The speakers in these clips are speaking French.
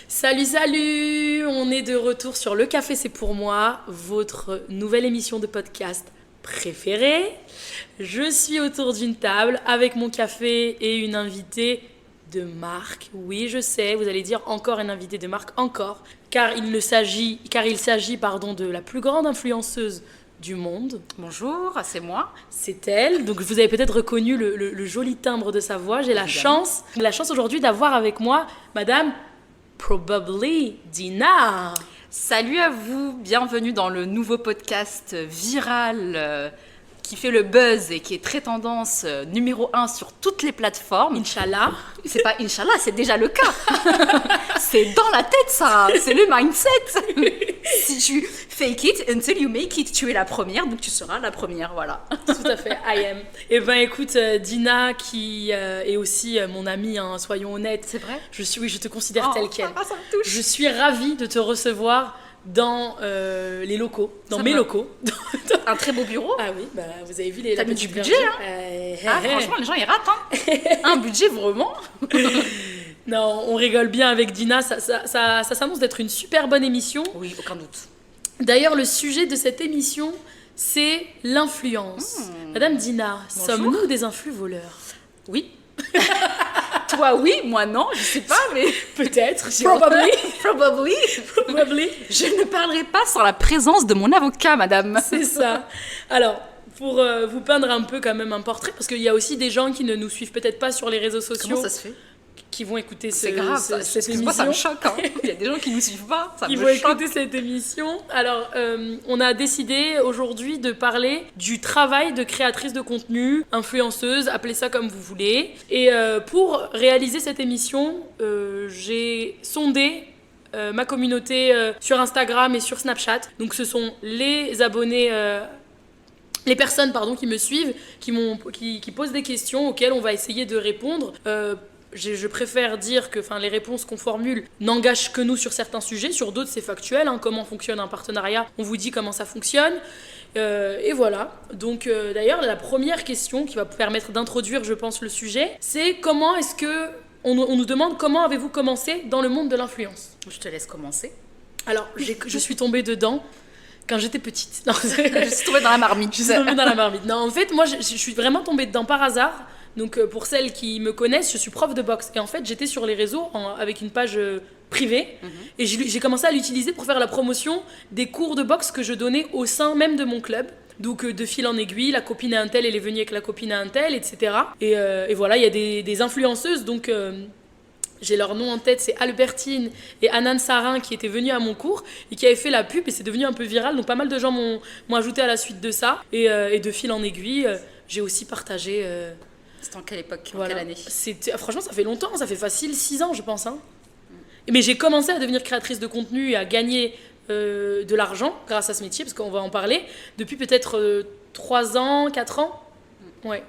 Salut, salut! On est de retour sur Le Café c'est pour moi, votre nouvelle émission de podcast préférée. Je suis autour d'une table avec mon café et une invitée de marque. Oui, je sais, vous allez dire encore une invitée de marque, encore, car il s'agit de la plus grande influenceuse du monde. Bonjour, c'est moi. C'est elle. Donc vous avez peut-être reconnu le joli timbre de sa voix. J'ai la chance aujourd'hui d'avoir avec moi Madame Probably Dina. Salut à vous, bienvenue dans le nouveau podcast viral qui fait le buzz et qui est très tendance numéro 1 sur toutes les plateformes. Inch'Allah. C'est pas Inch'Allah, c'est déjà le cas. C'est dans la tête, ça. C'est le mindset. Si tu fake it until you make it, tu es la première, donc tu seras la première, voilà. Tout à fait, I am. Eh ben écoute, Dina, qui est aussi mon amie, hein, soyons honnêtes. C'est vrai ? Je te considère telle quelle. Ça me touche. Je suis ravie de te recevoir dans les locaux, dans mes locaux. Un très beau bureau. Ah oui, bah, vous avez vu les... T'as mis du budget, hein. Franchement, les gens, ils ratent, hein. Un budget, vraiment. Non, on rigole bien avec Dina, ça s'annonce d'être une super bonne émission. Oui, aucun doute. D'ailleurs, le sujet de cette émission, c'est l'influence. Madame Dina, Bonjour. sommes-nous des influx-voleurs ? Oui. Toi, oui, moi, non, je sais pas, mais... Peut-être. Probably. Je ne parlerai pas sans la présence de mon avocat, madame. C'est ça. Alors, pour vous peindre un peu quand même un portrait, parce qu'il y a aussi des gens qui ne nous suivent peut-être pas sur les réseaux sociaux. Comment ça se fait ? Qui vont écouter C'est grave, cette émission. Moi, ça me choque. Hein. Il y a des gens qui nous suivent pas, ça Ils me vont choque. écouter cette émission. Alors, on a décidé aujourd'hui de parler du travail de créatrice de contenu, influenceuse, appelez ça comme vous voulez. Et pour réaliser cette émission, j'ai sondé ma communauté sur Instagram et sur Snapchat. Donc, ce sont les abonnés... les personnes qui me suivent, qui posent des questions auxquelles on va essayer de répondre. Je préfère dire que les réponses qu'on formule n'engagent que nous sur certains sujets, sur d'autres c'est factuel, hein, comment fonctionne un partenariat, on vous dit comment ça fonctionne, et voilà. Donc d'ailleurs la première question qui va permettre d'introduire je pense le sujet, c'est comment est-ce que, on nous demande comment avez-vous commencé dans le monde de l'influence. Je te laisse commencer. Alors je suis tombée dedans quand j'étais petite. Non, Je suis tombée dans la marmite. Je suis tombée dans la marmite. Non, en fait, moi, je suis vraiment tombée dedans par hasard. Donc, pour celles qui me connaissent, je suis prof de boxe. Et en fait, j'étais sur les réseaux avec une page privée. Et j'ai commencé à l'utiliser pour faire la promotion des cours de boxe que je donnais au sein même de mon club. Donc, de fil en aiguille, la copine à un tel, elle est venue avec la copine à un tel, etc. Et voilà, il y a des influenceuses. Donc... j'ai leur nom en tête, c'est Albertine et Anan Sarin qui étaient venues à mon cours et qui avaient fait la pub et c'est devenu un peu viral. Donc pas mal de gens m'ont ajouté à la suite de ça. Et de fil en aiguille, j'ai aussi partagé... C'était en quelle époque, voilà. en quelle année ? Franchement, ça fait longtemps, ça fait facile 6 ans je pense. Hein. Mais j'ai commencé à devenir créatrice de contenu et à gagner de l'argent grâce à ce métier, parce qu'on va en parler, depuis peut-être 3 ans, 4 ans. Ouais.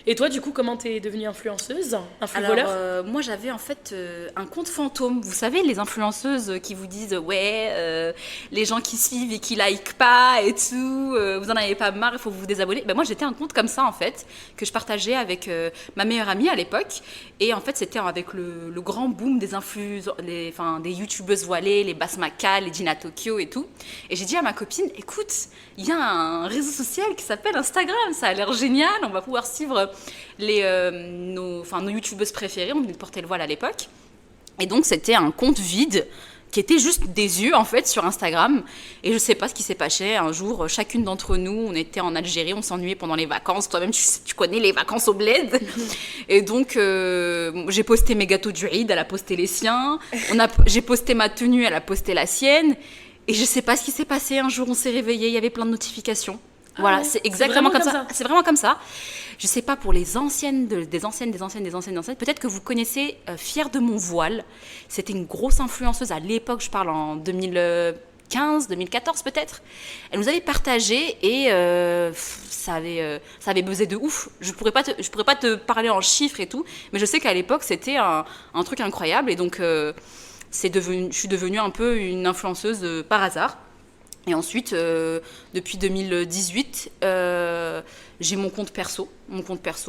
Et toi, du coup, comment t'es devenue influenceuse, influvoleur ? Alors, moi, j'avais en fait un compte fantôme. Vous savez, les influenceuses qui vous disent « Ouais, les gens qui suivent et qui likent pas et tout, vous en avez pas marre, il faut vous désabonner. » Ben, moi, j'étais un compte comme ça, en fait, que je partageais avec ma meilleure amie à l'époque. Et en fait, c'était avec le grand boom des des youtubeuses voilées, les Basmaka, les Gina Tokyo et tout. Et j'ai dit à ma copine « Écoute, il y a un réseau social qui s'appelle Instagram, ça a l'air génial, on va pouvoir suivre... nos youtubeuses préférées, on venait de porter le voile à l'époque, et donc c'était un compte vide qui était juste des yeux en fait sur Instagram, et je sais pas ce qui s'est passé un jour, chacune d'entre nous, on était en Algérie, on s'ennuyait pendant les vacances, toi-même tu connais les vacances au bled, et donc j'ai posté mes gâteaux du Eid, elle a posté les siens, j'ai posté ma tenue, elle a posté la sienne, et je sais pas ce qui s'est passé, un jour on s'est réveillé, il y avait plein de notifications. Voilà, ouais. c'est exactement comme comme ça. C'est vraiment comme ça. Je sais pas pour les anciennes, des anciennes. Peut-être que vous connaissez Fière de mon voile. C'était une grosse influenceuse à l'époque, je parle en 2015, 2014 peut-être. Elle nous avait partagé et ça avait buzzé de ouf. Je pourrais pas te parler en chiffres et tout, mais je sais qu'à l'époque c'était un truc incroyable et donc je suis devenue un peu une influenceuse par hasard. Et ensuite, depuis 2018, j'ai mon compte perso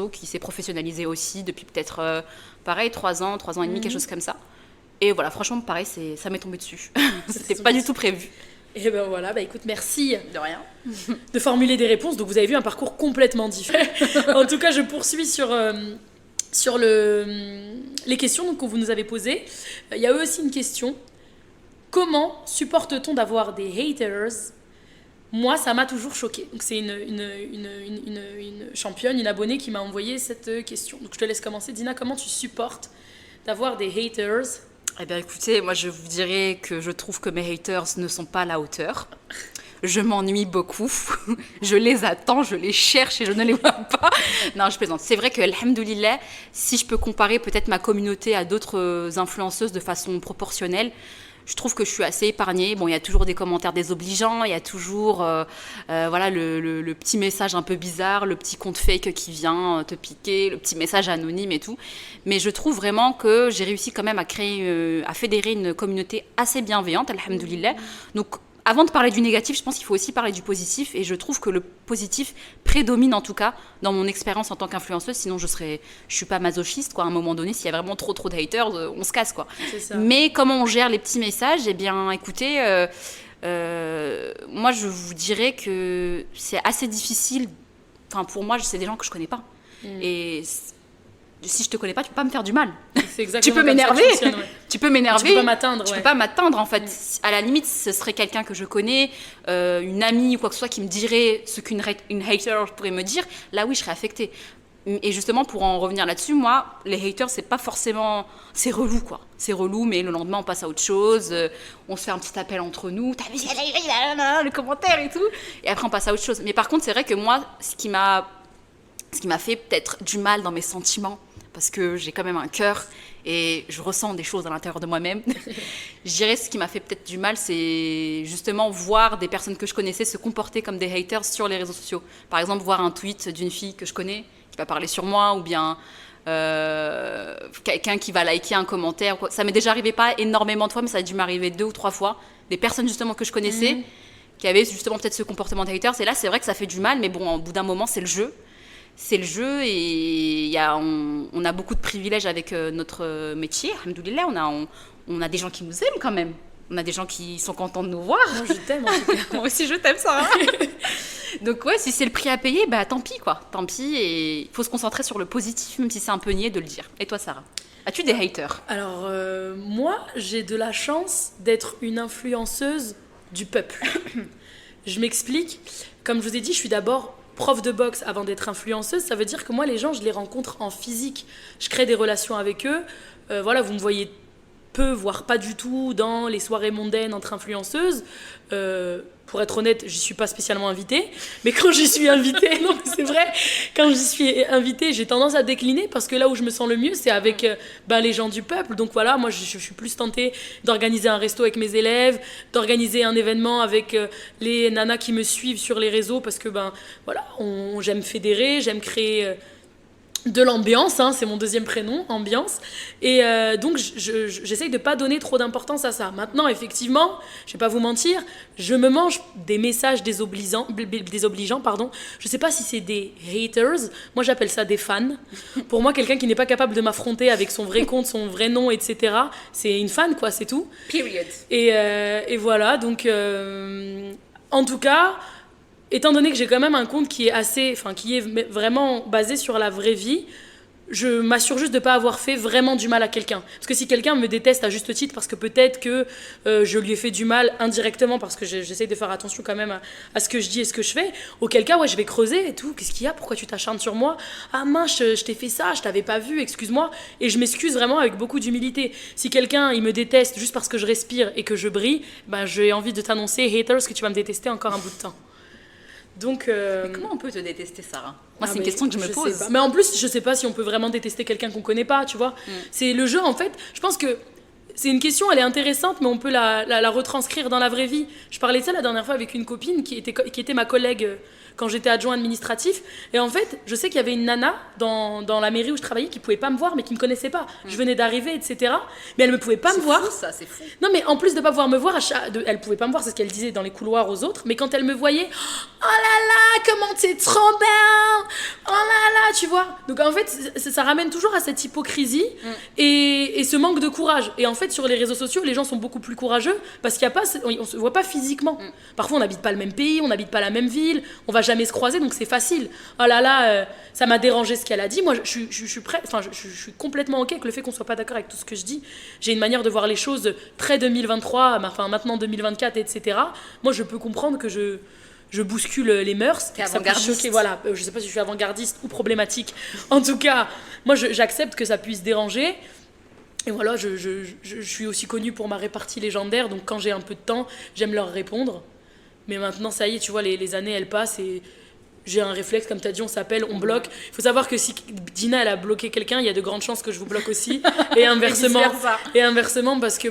qui s'est professionnalisé aussi depuis peut-être, pareil, 3 ans et demi, quelque chose comme ça. Et voilà, franchement, pareil, ça m'est tombé dessus. C'était pas du tout prévu. Et ben voilà, bah écoute, merci De rien. de formuler des réponses. Donc vous avez vu un parcours complètement différent. En tout cas, je poursuis sur les questions que vous nous avez posées. Il y a aussi une question. Comment supporte-t-on d'avoir des haters ? Moi, ça m'a toujours choquée. Donc c'est une championne, une abonnée qui m'a envoyé cette question. Donc je te laisse commencer. Dina, comment tu supportes d'avoir des haters ? Eh bien, écoutez, moi, je vous dirais que je trouve que mes haters ne sont pas à la hauteur. Je m'ennuie beaucoup. Je les attends, je les cherche et je ne les vois pas. Non, je plaisante. C'est vrai que, alhamdoulilah, si je peux comparer peut-être ma communauté à d'autres influenceuses de façon proportionnelle, je trouve que je suis assez épargnée. Bon, il y a toujours des commentaires désobligeants, il y a toujours voilà, le petit message un peu bizarre, le petit compte fake qui vient te piquer, le petit message anonyme et tout. Mais je trouve vraiment que j'ai réussi quand même à créer, à fédérer une communauté assez bienveillante, alhamdoulilah. Donc, avant de parler du négatif, je pense qu'il faut aussi parler du positif. Et je trouve que le positif prédomine, en tout cas, dans mon expérience en tant qu'influenceuse. Sinon, je suis pas masochiste, quoi. À un moment donné, s'il y a vraiment trop de haters, on se casse, quoi. C'est ça. Mais comment on gère les petits messages ? Eh bien, écoutez, moi, je vous dirais que c'est assez difficile. Enfin, pour moi, c'est des gens que je connais pas. Et si je te connais pas, tu peux pas me faire du mal. C'est exactement Tu peux comme ça que m'énerver. je fonctionne, ouais. Tu peux m'énerver. Tu peux pas m'atteindre, Tu ouais. peux pas m'atteindre, en fait. À la limite, ce serait quelqu'un que je connais, une amie ou quoi que ce soit qui me dirait ce qu'une hater pourrait me dire. Là, oui, je serais affectée. Et justement, pour en revenir là-dessus, moi, les haters, c'est pas forcément... C'est relou, quoi. C'est relou, mais le lendemain, on passe à autre chose. On se fait un petit appel entre nous. T'as vu le commentaire et tout. Et après, on passe à autre chose. Mais par contre, c'est vrai que moi, ce qui m'a fait peut-être du mal dans mes sentiments, parce que j'ai quand même un cœur et je ressens des choses à l'intérieur de moi-même. Je dirais ce qui m'a fait peut-être du mal, c'est justement voir des personnes que je connaissais se comporter comme des haters sur les réseaux sociaux. Par exemple, voir un tweet d'une fille que je connais qui va parler sur moi, ou bien quelqu'un qui va liker un commentaire. Ça m'est déjà arrivé pas énormément de fois, mais ça a dû m'arriver 2 ou 3 fois. Des personnes justement que je connaissais qui avaient justement peut-être ce comportement de haters. Et là, c'est vrai que ça fait du mal, mais bon, au bout d'un moment, c'est le jeu. C'est le jeu et on a beaucoup de privilèges avec notre métier, alhamdoulilah. On a des gens qui nous aiment quand même. On a des gens qui sont contents de nous voir. Moi, je t'aime, en tout cas. Moi aussi, je t'aime, Sarah. Donc ouais, si c'est le prix à payer, bah tant pis, quoi. Tant pis, et il faut se concentrer sur le positif, même si c'est un peu niais de le dire. Et toi, Sarah ? As-tu des haters ? Alors, moi, j'ai de la chance d'être une influenceuse du peuple. Je m'explique. Comme je vous ai dit, je suis d'abord prof de boxe avant d'être influenceuse. Ça veut dire que moi, les gens, je les rencontre en physique. Je crée des relations avec eux. Voilà, vous me voyez peu, voire pas du tout, dans les soirées mondaines entre influenceuses. Pour être honnête, j'y suis pas spécialement invitée. Mais quand j'y suis invitée, non mais c'est vrai, quand j'y suis invitée, j'ai tendance à décliner parce que là où je me sens le mieux, c'est avec les gens du peuple. Donc voilà, moi je suis plus tentée d'organiser un resto avec mes élèves, d'organiser un événement avec les nanas qui me suivent sur les réseaux parce que voilà, j'aime fédérer, j'aime créer... de l'ambiance, hein, c'est mon deuxième prénom, ambiance. Et donc, j'essaye de ne pas donner trop d'importance à ça. Maintenant, effectivement, je ne vais pas vous mentir, je me mange des messages désobligeants. Je ne sais pas si c'est des haters. Moi, j'appelle ça des fans. Pour moi, quelqu'un qui n'est pas capable de m'affronter avec son vrai compte, son vrai nom, etc., c'est une fan, quoi, c'est tout. Period. Et voilà, donc... en tout cas... Étant donné que j'ai quand même un compte qui est vraiment basé sur la vraie vie, je m'assure juste de ne pas avoir fait vraiment du mal à quelqu'un. Parce que si quelqu'un me déteste à juste titre, parce que peut-être que je lui ai fait du mal indirectement, parce que j'essaie de faire attention quand même à ce que je dis et ce que je fais, auquel cas, ouais, je vais creuser et tout. Qu'est-ce qu'il y a ? Pourquoi tu t'acharnes sur moi ? Ah mince, je t'ai fait ça, je t'avais pas vu, excuse-moi. Et je m'excuse vraiment avec beaucoup d'humilité. Si quelqu'un, il me déteste juste parce que je respire et que je brille, j'ai envie de t'annoncer, haters, que tu vas me détester encore un bout de temps. Donc, Mais comment on peut te détester, Sarah ? Moi, c'est une question que je me pose. Mais en plus, je sais pas si on peut vraiment détester quelqu'un qu'on connaît pas, tu vois. C'est le jeu, en fait. Je pense que c'est une question, elle est intéressante, mais on peut la retranscrire dans la vraie vie. Je parlais de ça la dernière fois avec une copine qui était ma collègue quand j'étais adjoint administratif. Et en fait, je sais qu'il y avait une nana dans la mairie où je travaillais qui pouvait pas me voir, mais qui me connaissait pas. Je venais d'arriver, etc. Mais elle me pouvait pas me voir. C'est fou, ça, c'est fou. Non, mais en plus de pas pouvoir me voir, elle pouvait pas me voir, c'est ce qu'elle disait dans les couloirs aux autres. Mais quand elle me voyait, oh là là, comment t'es trop belle, oh là là, tu vois. Donc en fait, ça ramène toujours à cette hypocrisie et ce manque de courage. Et en fait, fait, sur les réseaux sociaux, les gens sont beaucoup plus courageux parce qu'il y a pas, on se voit pas physiquement. Parfois, on n'habite pas le même pays, on n'habite pas la même ville, on va jamais se croiser, donc c'est facile. Oh là là, ça m'a dérangé ce qu'elle a dit. Moi, je suis prête, enfin, je suis complètement ok avec le fait qu'on soit pas d'accord avec tout ce que je dis. J'ai une manière de voir les choses très 2023, enfin maintenant 2024, etc. Moi, je peux comprendre que je bouscule les mœurs. T'es Ça peut avant-gardiste. choquer, voilà. Je sais pas si je suis avant-gardiste ou problématique. En tout cas, moi, j'accepte que ça puisse déranger. Et voilà, je suis aussi connue pour ma répartie légendaire. Donc, quand j'ai un peu de temps, j'aime leur répondre. Mais maintenant, ça y est, tu vois, les années, elles passent et j'ai un réflexe, comme tu as dit, on s'appelle, on bloque. Il faut savoir que si Dina, elle a bloqué quelqu'un, il y a de grandes chances que je vous bloque aussi. Et inversement, parce que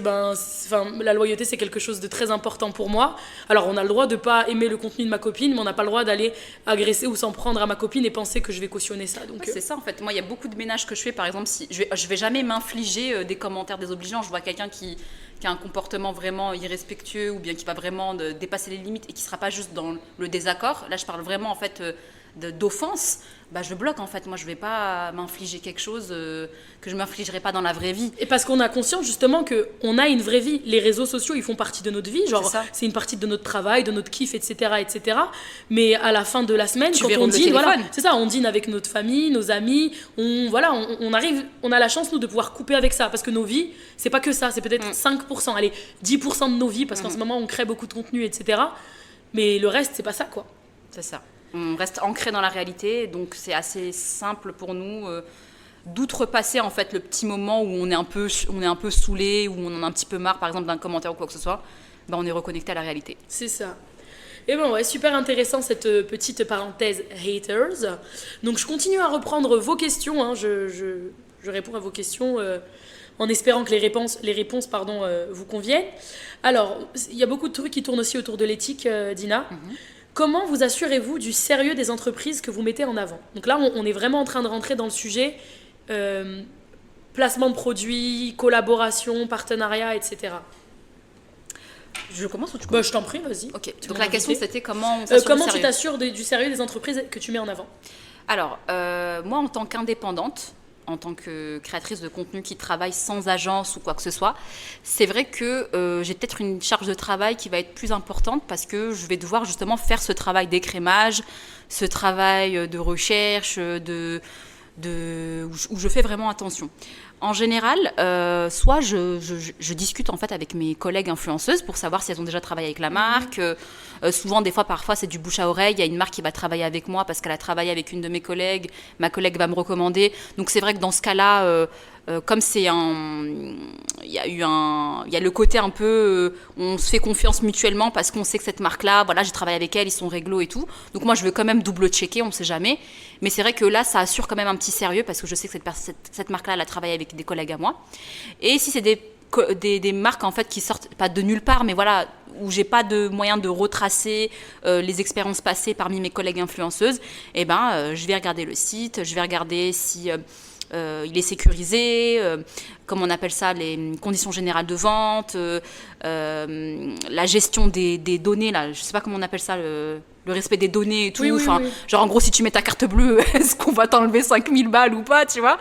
la loyauté, c'est quelque chose de très important pour moi. Alors, on a le droit de pas aimer le contenu de ma copine, mais on n'a pas le droit d'aller agresser ou s'en prendre à ma copine et penser que je vais cautionner ça. Donc, C'est ça, en fait. Moi, il y a beaucoup de ménages que je fais, par exemple, si je vais jamais m'infliger des commentaires désobligeants. Je vois quelqu'un qui a un comportement vraiment irrespectueux ou bien qui va vraiment dépasser les limites et qui ne sera pas juste dans le désaccord. Là, je parle vraiment en fait d'offense. Bah, je bloque en fait. Moi, je ne vais pas m'infliger quelque chose que je ne m'infligerai pas dans la vraie vie. Et parce qu'on a conscience justement qu'on a une vraie vie. Les réseaux sociaux, ils font partie de notre vie. Genre, c'est une partie de notre travail, de notre kiff, etc., etc. Mais à la fin de la semaine, quand on dîne, voilà, c'est ça, on dîne avec notre famille, nos amis. On arrive, on a la chance, nous, de pouvoir couper avec ça. Parce que nos vies, c'est pas que ça. C'est peut-être 5%, allez, 10% de nos vies. Parce qu'en ce moment, on crée beaucoup de contenu, etc. Mais le reste, c'est pas ça, quoi. C'est ça. On reste ancré dans la réalité, donc c'est assez simple pour nous d'outrepasser en fait le petit moment où on est un peu saoulé, où on en a un petit peu marre par exemple d'un commentaire ou quoi que ce soit. Ben, on est reconnecté à la réalité. C'est ça. Et bon, ouais, super intéressant cette petite parenthèse haters. Donc je continue à reprendre vos questions, hein. Je réponds à vos questions en espérant que les réponses vous conviennent. Alors, il y a beaucoup de trucs qui tournent aussi autour de l'éthique, Dina. Comment vous assurez-vous du sérieux des entreprises que vous mettez en avant? Donc là, on est vraiment en train de rentrer dans le sujet placement de produits, collaboration, partenariat, etc. Je commence ou tu commences? Je t'en prie, vas-y. Ok. Donc la question c'était comment on s'assure comment du tu sérieux. t'assures du sérieux des entreprises que tu mets en avant? Alors, moi en tant qu'indépendante, en tant que créatrice de contenu qui travaille sans agence ou quoi que ce soit, c'est vrai que j'ai peut-être une charge de travail qui va être plus importante parce que je vais devoir justement faire ce travail d'écrémage, ce travail de recherche, où je fais vraiment attention. En général, soit je discute en fait avec mes collègues influenceuses pour savoir si elles ont déjà travaillé avec la marque. Souvent, parfois, c'est du bouche à oreille. Il y a une marque qui va travailler avec moi parce qu'elle a travaillé avec une de mes collègues. Ma collègue va me recommander. Donc, c'est vrai que dans ce cas-là, comme c'est il y a le côté un peu, on se fait confiance mutuellement parce qu'on sait que cette marque-là, voilà, j'ai travaillé avec elle, ils sont réglo et tout. Donc, moi, je veux quand même double-checker, on ne sait jamais. Mais c'est vrai que là, ça assure quand même un petit sérieux parce que je sais que cette marque-là, elle a travaillé avec des collègues à moi. Et si c'est des marques en fait qui sortent pas de nulle part, mais voilà, où j'ai pas de moyen de retracer les expériences passées parmi mes collègues influenceuses, je vais regarder le site, je vais regarder si il est sécurisé, comment on appelle ça, les conditions générales de vente, la gestion des données, là, je sais pas comment on appelle ça, le respect des données et tout. Oui. Genre, en gros, si tu mets ta carte bleue, est-ce qu'on va t'enlever 5000 balles ou pas, tu vois?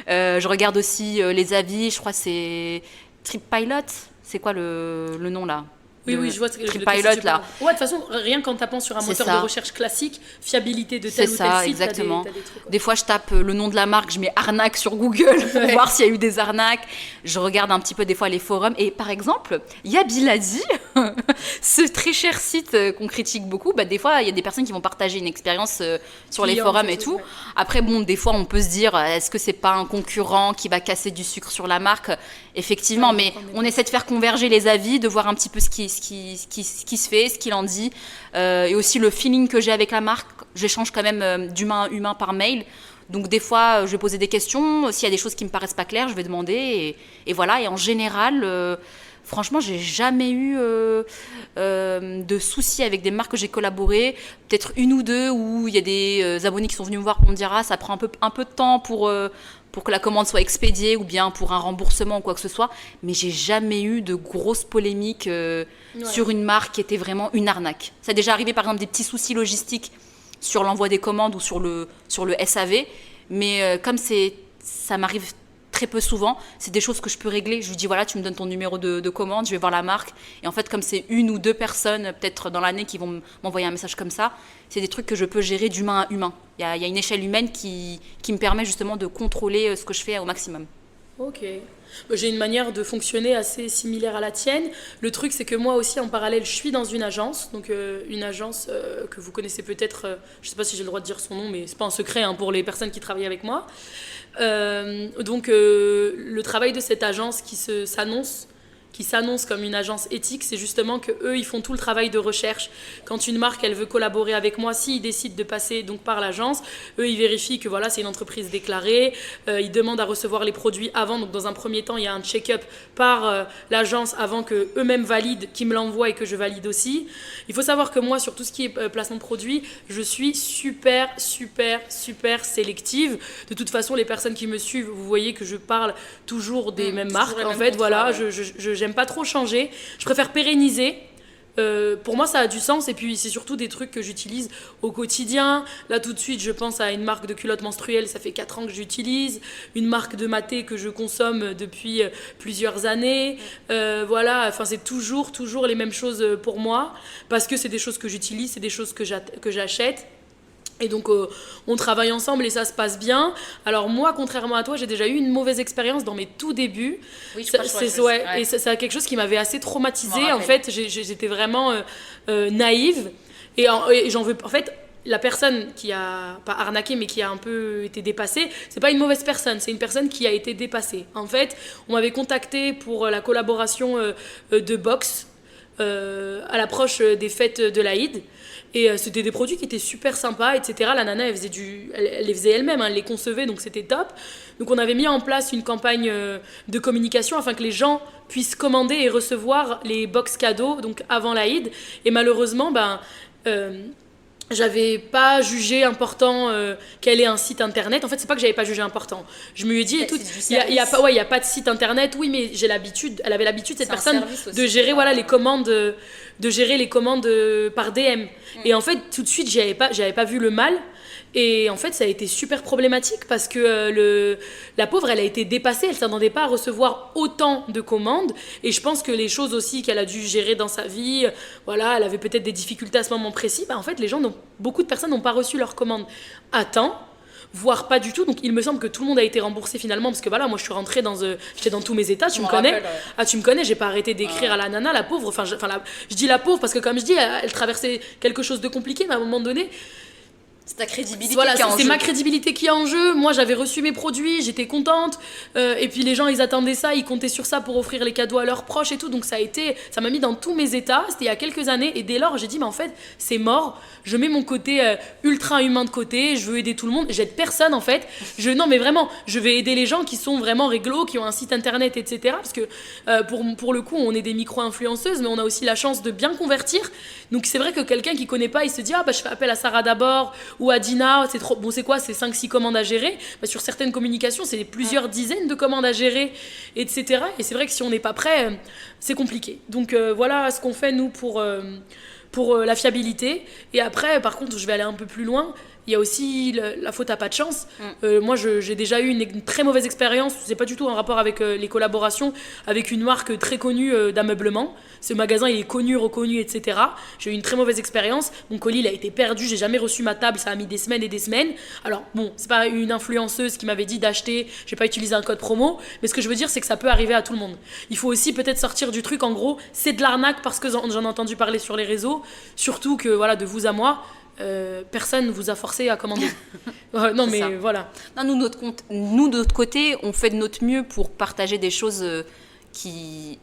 Je regarde aussi les avis, je crois que c'est Tripilot. C'est quoi le nom, là? Oui, je vois ce que Tripilot, là. Ouais, de toute façon, rien qu'en tapant sur un moteur de recherche classique, fiabilité de tel ou tel site, exactement. t'as des trucs, des fois, je tape le nom de la marque, je mets arnaque sur Google pour voir s'il y a eu des arnaques. Je regarde un petit peu des fois les forums. Et par exemple, Yabiladi, ce très cher site qu'on critique beaucoup, des fois, il y a des personnes qui vont partager une expérience sur les forums et tout. Ouais. Après, des fois, on peut se dire, est-ce que c'est pas un concurrent qui va casser du sucre sur la marque? Effectivement, mais on essaie de faire converger les avis, de voir un petit peu ce qui se fait, ce qu'il en dit, et aussi le feeling que j'ai avec la marque. J'échange quand même d'humain à humain par mail. Donc des fois, je vais poser des questions. S'il y a des choses qui me paraissent pas claires, je vais demander. Et voilà. Et en général, franchement, j'ai jamais eu de soucis avec des marques que j'ai collaboré. Peut-être une ou deux où il y a des abonnés qui sont venus me voir pour me dire ça prend un peu de temps pour que la commande soit expédiée ou bien pour un remboursement ou quoi que ce soit. Mais j'ai jamais eu de grosses polémiques sur une marque qui était vraiment une arnaque. Ça a déjà arrivé par exemple des petits soucis logistiques sur l'envoi des commandes ou sur le SAV. Mais comme ça m'arrive très peu souvent. C'est des choses que je peux régler. Je lui dis, voilà, tu me donnes ton numéro de commande, je vais voir la marque. Et en fait, comme c'est 1 ou 2 personnes, peut-être dans l'année, qui vont m'envoyer un message comme ça, c'est des trucs que je peux gérer d'humain à humain. Il y a une échelle humaine qui me permet justement de contrôler ce que je fais au maximum. Ok. J'ai une manière de fonctionner assez similaire à la tienne. Le truc, c'est que moi aussi, en parallèle, je suis dans une agence. Donc, une agence que vous connaissez peut-être. Je ne sais pas si j'ai le droit de dire son nom, mais ce n'est pas un secret pour les personnes qui travaillent avec moi. Donc, le travail de cette agence qui s'annonce comme une agence éthique, c'est justement qu'eux, ils font tout le travail de recherche. Quand une marque, elle veut collaborer avec moi, s'ils décident de passer donc par l'agence, eux, ils vérifient que voilà, c'est une entreprise déclarée, ils demandent à recevoir les produits avant. Donc, dans un premier temps, il y a un check-up par l'agence avant qu'eux-mêmes valident, qu'ils me l'envoient et que je valide aussi. Il faut savoir que moi, sur tout ce qui est placement de produits, je suis super sélective. De toute façon, les personnes qui me suivent, vous voyez que je parle toujours des mêmes marques. En fait, voilà, j'aime pas trop changer. Je préfère pérenniser. Pour moi, ça a du sens. Et puis, c'est surtout des trucs que j'utilise au quotidien. Là, tout de suite, je pense à une marque de culottes menstruelles. Ça fait 4 ans que j'utilise. Une marque de maté que je consomme depuis plusieurs années. Voilà, enfin, c'est toujours les mêmes choses pour moi. Parce que c'est des choses que j'utilise, c'est des choses que j'achète. Et donc, on travaille ensemble et ça se passe bien. Alors moi, contrairement à toi, j'ai déjà eu une mauvaise expérience dans mes tout débuts. Oui, je crois. Et c'est quelque chose qui m'avait assez traumatisée. En fait, j'étais vraiment naïve. Et j'en veux... En fait, la personne qui a, pas arnaqué, mais qui a un peu été dépassée, c'est pas une mauvaise personne, c'est une personne qui a été dépassée. En fait, on m'avait contacté pour la collaboration de box à l'approche des fêtes de l'Aïd. Et c'était des produits qui étaient super sympas, etc. La nana, elle les faisait elle-même, elle les concevait, donc c'était top. Donc on avait mis en place une campagne de communication afin que les gens puissent commander et recevoir les box cadeaux donc avant l'Aïd. Et malheureusement, j'avais pas jugé important qu'elle ait un site internet. En fait, c'est pas que j'avais pas jugé important. Je me lui ai dit, il y a pas de site internet. Oui, mais j'ai l'habitude. Elle avait l'habitude, cette personne, de gérer les commandes, par DM. Et en fait, tout de suite, j'avais pas vu le mal. Et en fait, ça a été super problématique parce que la pauvre, elle a été dépassée. Elle ne s'attendait pas à recevoir autant de commandes. Et je pense que les choses aussi qu'elle a dû gérer dans sa vie, voilà, elle avait peut-être des difficultés à ce moment précis. En fait, beaucoup de personnes n'ont pas reçu leurs commandes à temps, voire pas du tout. Donc, il me semble que tout le monde a été remboursé finalement. Parce que voilà, moi, je suis rentrée j'étais dans tous mes états. Tu me connais. Rappelle, ouais. Ah, tu me connais, j'ai pas arrêté d'écrire à la nana, la pauvre. Je dis la pauvre parce que, comme je dis, elle traversait quelque chose de compliqué, mais à un moment donné, c'est ta crédibilité qui est en jeu. C'est ma crédibilité qui est en jeu. Moi, j'avais reçu mes produits, j'étais contente. Et puis les gens, ils attendaient ça, ils comptaient sur ça pour offrir les cadeaux à leurs proches et tout. Donc ça m'a mis dans tous mes états. C'était il y a quelques années. Et dès lors, j'ai dit, mais en fait, c'est mort. Je mets mon côté ultra humain de côté. Je veux aider tout le monde. J'aide personne, en fait. Non, mais vraiment, je vais aider les gens qui sont vraiment réglo, qui ont un site internet, etc. Parce que pour le coup, on est des micro-influenceuses, mais on a aussi la chance de bien convertir. Donc c'est vrai que quelqu'un qui connaît pas, il se dit, je fais appel à Sarah d'abord ou à Dina, c'est trop bon, c'est quoi, c'est 5-6 commandes à gérer. Sur certaines communications, c'est plusieurs dizaines de commandes à gérer, etc. Et c'est vrai que si on n'est pas prêt, c'est compliqué. Donc voilà ce qu'on fait nous pour la fiabilité. Et après, par contre, je vais aller un peu plus loin. Il y a aussi la faute à pas de chance. Moi, j'ai déjà eu une très mauvaise expérience. C'est pas du tout en rapport avec les collaborations avec une marque très connue d'ameublement. Ce magasin, il est connu, reconnu, etc. J'ai eu une très mauvaise expérience. Mon colis, il a été perdu. J'ai jamais reçu ma table. Ça a mis des semaines et des semaines. Alors bon, c'est pas une influenceuse qui m'avait dit d'acheter. J'ai pas utilisé un code promo. Mais ce que je veux dire, c'est que ça peut arriver à tout le monde. Il faut aussi peut-être sortir du truc. En gros, c'est de l'arnaque parce que j'en ai entendu parler sur les réseaux. Surtout que voilà, de vous à moi. Personne ne vous a forcé à commander. Non, mais voilà. Non, nous, de notre côté, on fait de notre mieux pour partager des choses qui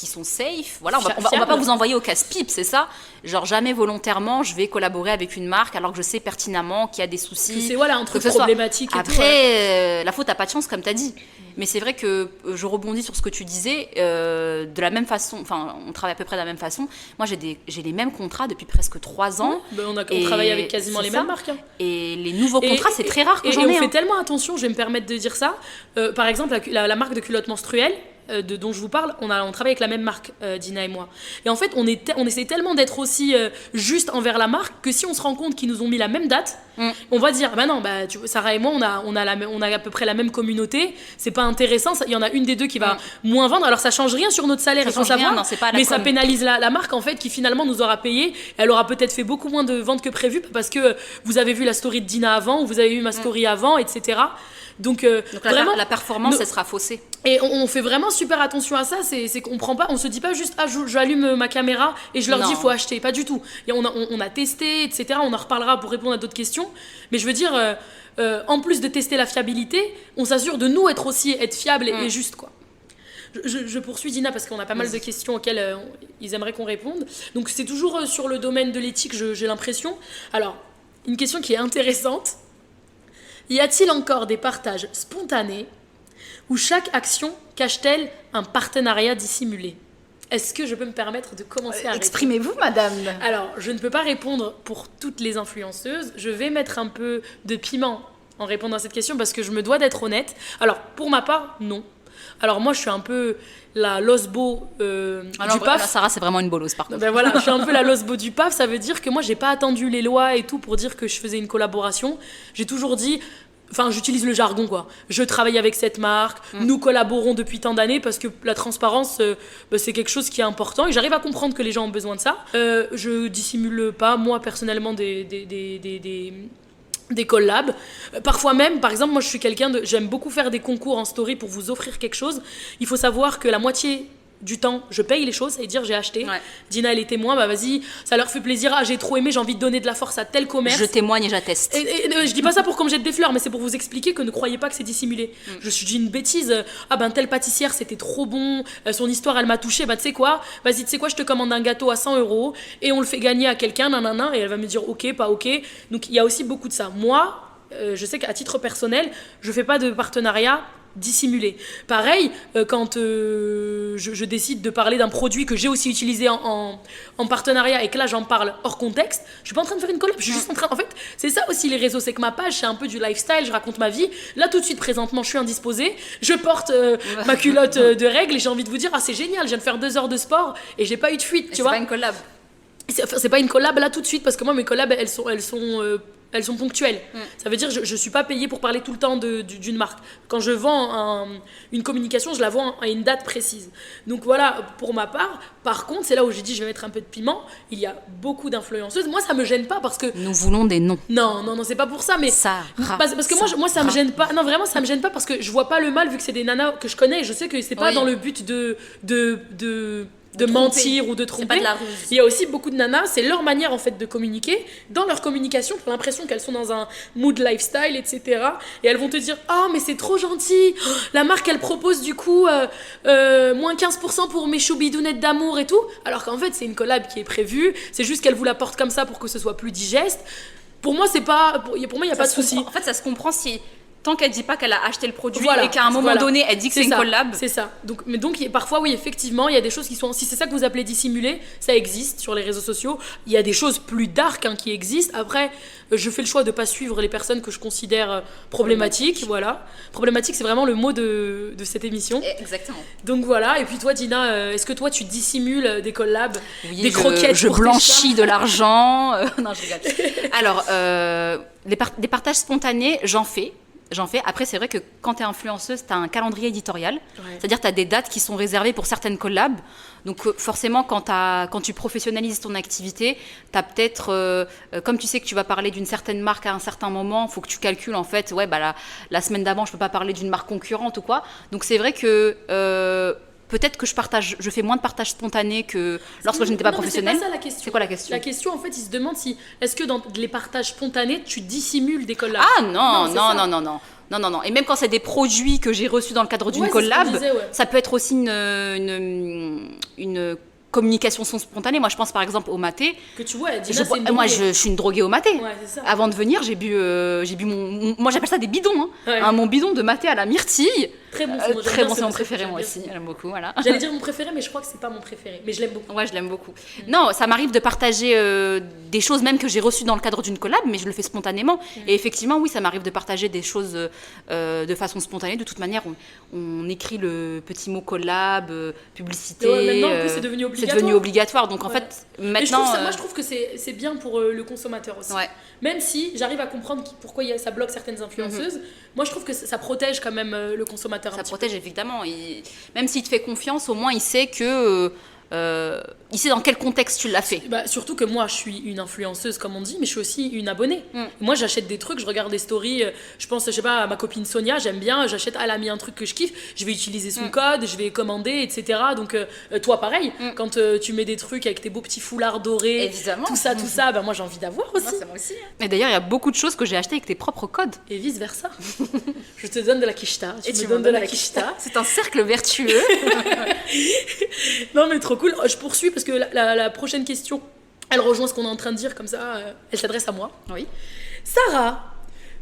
sont safe. Voilà, on va pas vous envoyer au casse-pipe, c'est ça. Genre, jamais volontairement, je vais collaborer avec une marque alors que je sais pertinemment qu'il y a des soucis. C'est un truc problématique. Après, la faute à pas de chance, comme tu as dit. Mais c'est vrai que je rebondis sur ce que tu disais. De la même façon, enfin, on travaille à peu près de la même façon. Moi, j'ai les mêmes contrats depuis presque 3 ans. On travaille avec quasiment les mêmes marques. Et les nouveaux contrats, c'est très rare que j'en ai. Et on fait tellement attention, je vais me permettre de dire ça. Par exemple, la marque de culottes menstruelles, dont je vous parle, on travaille avec la même marque, Dina et moi. Et en fait, on essaie tellement d'être aussi juste envers la marque que si on se rend compte qu'ils nous ont mis la même date, on va dire, bah non, Sarah et moi, on a à peu près la même communauté, c'est pas intéressant, il y en a une des deux qui va moins vendre, alors ça change rien sur notre salaire, il faut savoir, non, c'est pas mais ça pénalise la marque en fait, qui finalement nous aura payé, elle aura peut-être fait beaucoup moins de ventes que prévu, parce que vous avez vu la story de Dina avant, ou vous avez vu ma story avant, etc. Donc vraiment, la performance, elle sera faussée. Et on fait vraiment super attention à ça, c'est qu'on prend pas, on se dit pas juste j'allume ma caméra et je leur dis faut acheter, pas du tout. Et on a testé, etc. On en reparlera pour répondre à d'autres questions. Mais je veux dire, en plus de tester la fiabilité, on s'assure de nous être fiable et juste, quoi. Je poursuis, Dina, parce qu'on a pas mal de questions auxquelles ils aimeraient qu'on réponde. Donc c'est toujours sur le domaine de l'éthique, j'ai l'impression. Alors, une question qui est intéressante. Y a-t-il encore des partages spontanés où chaque action cache-t-elle un partenariat dissimulé ? Est-ce que je peux me permettre de commencer à exprimez-vous, madame. Alors, je ne peux pas répondre pour toutes les influenceuses. Je vais mettre un peu de piment en répondant à cette question parce que je me dois d'être honnête. Alors, pour ma part, non. Alors moi, je suis un peu la losbo du PAF. Sarah, c'est vraiment une bolosse, par contre. Ben voilà, je suis un peu la losbo du PAF. Ça veut dire que moi, j'ai pas attendu les lois et tout pour dire que je faisais une collaboration. J'ai toujours dit... Enfin, j'utilise le jargon, quoi. Je travaille avec cette marque, nous collaborons depuis tant d'années parce que la transparence, c'est quelque chose qui est important et j'arrive à comprendre que les gens ont besoin de ça. Je dissimule pas, moi, personnellement, des collabs. Parfois même, par exemple, moi je suis j'aime beaucoup faire des concours en story pour vous offrir quelque chose. Il faut savoir que la moitié du temps, je paye les choses, ça veut dire j'ai acheté. Ouais. Dina, elle est témoin, bah vas-y, ça leur fait plaisir. Ah, j'ai trop aimé, j'ai envie de donner de la force à tel commerce. Je témoigne et j'atteste. Et je dis pas ça pour qu'on me jette des fleurs, mais c'est pour vous expliquer que ne croyez pas que c'est dissimulé. Je dis une bêtise. Ah ben, telle pâtissière, c'était trop bon. Son histoire, elle m'a touchée. Bah, tu sais quoi ? Vas-y, tu sais quoi, je te commande un gâteau à 100 € et on le fait gagner à quelqu'un, nanana, et elle va me dire ok, pas ok. Donc, il y a aussi beaucoup de ça. Moi, je sais qu'à titre personnel, je fais pas de partenariat dissimulé. Pareil, quand je décide de parler d'un produit que j'ai aussi utilisé en partenariat et que là j'en parle hors contexte, je suis pas en train de faire une collab, je suis juste en train... En fait, c'est ça aussi les réseaux, c'est que ma page, c'est un peu du lifestyle, je raconte ma vie. Là, tout de suite, présentement, je suis indisposée, je porte ma culotte de règles et j'ai envie de vous dire, ah c'est génial, je viens de faire 2 heures de sport et j'ai pas eu de fuite, tu vois. C'est pas une collab. C'est pas une collab là tout de suite parce que moi, mes collabs, elles sont ponctuelles. Ça veut dire je suis pas payée pour parler tout le temps d'une marque. Quand je vends une communication, je la vends à une date précise. Donc voilà, pour ma part. Par contre, c'est là où j'ai dit je vais mettre un peu de piment. Il y a beaucoup d'influenceuses. Moi, ça me gêne pas parce que... Nous voulons des noms. Non, c'est pas pour ça, mais... Parce que moi, ça me gêne pas. Non, vraiment, ça me gêne pas parce que je vois pas le mal vu que c'est des nanas que je connais. Je sais que c'est pas dans le but de mentir ou de tromper. C'est pas de la ruse. Il y a aussi beaucoup de nanas, c'est leur manière en fait de communiquer. Dans leur communication, tu as l'impression qu'elles sont dans un mood lifestyle, etc. Et elles vont te dire « Oh, mais c'est trop gentil, la marque elle propose du coup moins 15% pour mes choubidounettes d'amour et tout. » Alors qu'en fait, c'est une collab qui est prévue, c'est juste qu'elle vous la porte comme ça pour que ce soit plus digeste. Pour moi, il n'y a pas de souci. En fait, ça se comprend si... Tant qu'elle dit pas qu'elle a acheté le produit et qu'à un moment donné, elle dit que c'est une collab. C'est ça. Donc parfois, oui, effectivement, il y a des choses qui sont... Si c'est ça que vous appelez dissimulé, ça existe sur les réseaux sociaux. Il y a des choses plus dark qui existent. Après, je fais le choix de pas suivre les personnes que je considère problématiques. Voilà. Problématique, c'est vraiment le mot de cette émission. Exactement. Donc voilà. Et puis toi, Dina, est-ce que toi, tu dissimules des collabs, des croquettes je blanchis de l'argent. Non, je rigole. Alors, des partages spontanés, j'en fais. Après, c'est vrai que quand tu es influenceuse, tu as un calendrier éditorial. Ouais. C'est-à-dire tu as des dates qui sont réservées pour certaines collabs. Donc forcément, quand tu professionnalises ton activité, tu as peut-être, comme tu sais que tu vas parler d'une certaine marque à un certain moment, il faut que tu calcules en fait, la semaine d'avant, je ne peux pas parler d'une marque concurrente ou quoi. Donc c'est vrai que... peut-être que je fais moins de partages spontanés que lorsque je n'étais pas professionnelle. C'est pas ça la question. C'est quoi la question ? La question, en fait, il se demande est-ce que dans les partages spontanés, tu dissimules des collabs ? Ah non. Et même quand c'est des produits que j'ai reçus dans le cadre d'une collab, ça peut être aussi une communication spontanée. Moi, je pense par exemple au maté. Que tu vois, moi, je suis une droguée au maté. Ouais, c'est ça. Avant de venir, j'ai bu mon... Moi, j'appelle ça des bidons. Mon bidon de maté à la myrtille. Très bon, c'est Très bon, c'est mon préféré, moi aussi. J'aime beaucoup, voilà. J'allais dire mon préféré, mais je crois que c'est pas mon préféré. Mais je l'aime beaucoup. Ouais, je l'aime beaucoup. Non, ça m'arrive de partager des choses même que j'ai reçues dans le cadre d'une collab, mais je le fais spontanément. Et effectivement, oui, ça m'arrive de partager des choses de façon spontanée. De toute manière, on écrit le petit mot collab, publicité. Ouais, maintenant, en plus, c'est devenu obligatoire. C'est devenu obligatoire. Donc, en fait, maintenant... moi, je trouve que c'est bien pour le consommateur aussi. Ouais. Même si j'arrive à comprendre pourquoi ça bloque certaines influenceuses, moi, je trouve que ça protège quand même le consommateur. Ça protège, évidemment. Même s'il te fait confiance, au moins, il sait que... il sait dans quel contexte tu l'as fait. Bah, surtout que moi, je suis une influenceuse, comme on dit, mais je suis aussi une abonnée. Moi, j'achète des trucs, je regarde des stories. Je pense, je sais pas, à ma copine Sonia, j'aime bien. J'achète, elle a mis un truc que je kiffe. Je vais utiliser son code, je vais commander, etc. Donc, toi, pareil, quand tu mets des trucs avec tes beaux petits foulards dorés, évidemment. tout ça, bah, moi, j'ai envie d'avoir aussi. Moi aussi. Et d'ailleurs, il y a beaucoup de choses que j'ai achetées avec tes propres codes. Et vice versa. Je te donne de la quicheta. Tu me donnes de la quicheta. C'est un cercle vertueux. Non, mais trop cool. Je poursuis parce que la prochaine question, elle rejoint ce qu'on est en train de dire, comme ça, elle s'adresse à moi. Oui. Sarah,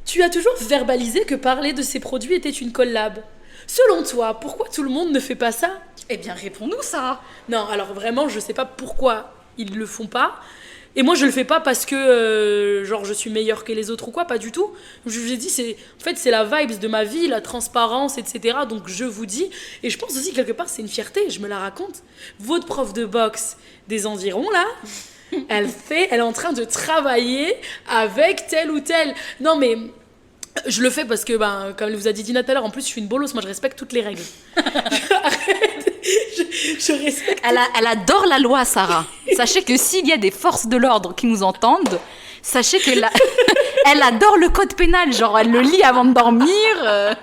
tu as toujours verbalisé que parler de ces produits était une collab. Selon toi, pourquoi tout le monde ne fait pas ça ? Eh bien, réponds-nous, Sarah. Non, alors vraiment, je sais pas pourquoi ils le font pas. Et moi, je le fais pas parce que genre je suis meilleure que les autres ou quoi, pas du tout. Je vous ai dit, c'est la vibes de ma vie, la transparence, etc. Donc je vous dis, et je pense aussi quelque part c'est une fierté, je me la raconte. Votre prof de boxe des environs là, elle est en train de travailler avec tel ou tel. Non mais je le fais parce que, comme elle vous a dit Dina tout à l'heure, en plus je suis une bolosse, moi je respecte toutes les règles. Arrête, je respecte. Elle adore la loi, Sarah. Sachez que s'il y a des forces de l'ordre qui nous entendent, sachez qu'elle elle adore le code pénal, genre elle le lit avant de dormir.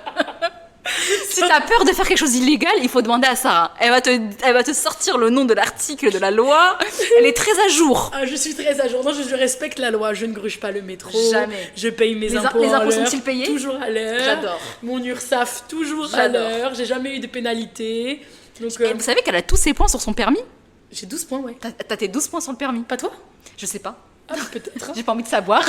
Si t'as peur de faire quelque chose d'illégal, il faut demander à Sarah. Elle va te sortir le nom de l'article de la loi. Elle est très à jour. Ah, je suis très à jour. Non, je respecte la loi. Je ne gruge pas le métro. Jamais. Je paye mes impôts les à impôts l'heure. sont-ils payés ? Toujours à l'heure. J'adore. Mon URSSAF toujours à l'heure. J'ai jamais eu de pénalité. Donc, vous savez qu'elle a tous ses points sur son permis ? J'ai 12 points, ouais. T'as tes 12 points sur le permis ? Pas toi ? Je sais pas. Ah, peut-être. J'ai pas envie de savoir.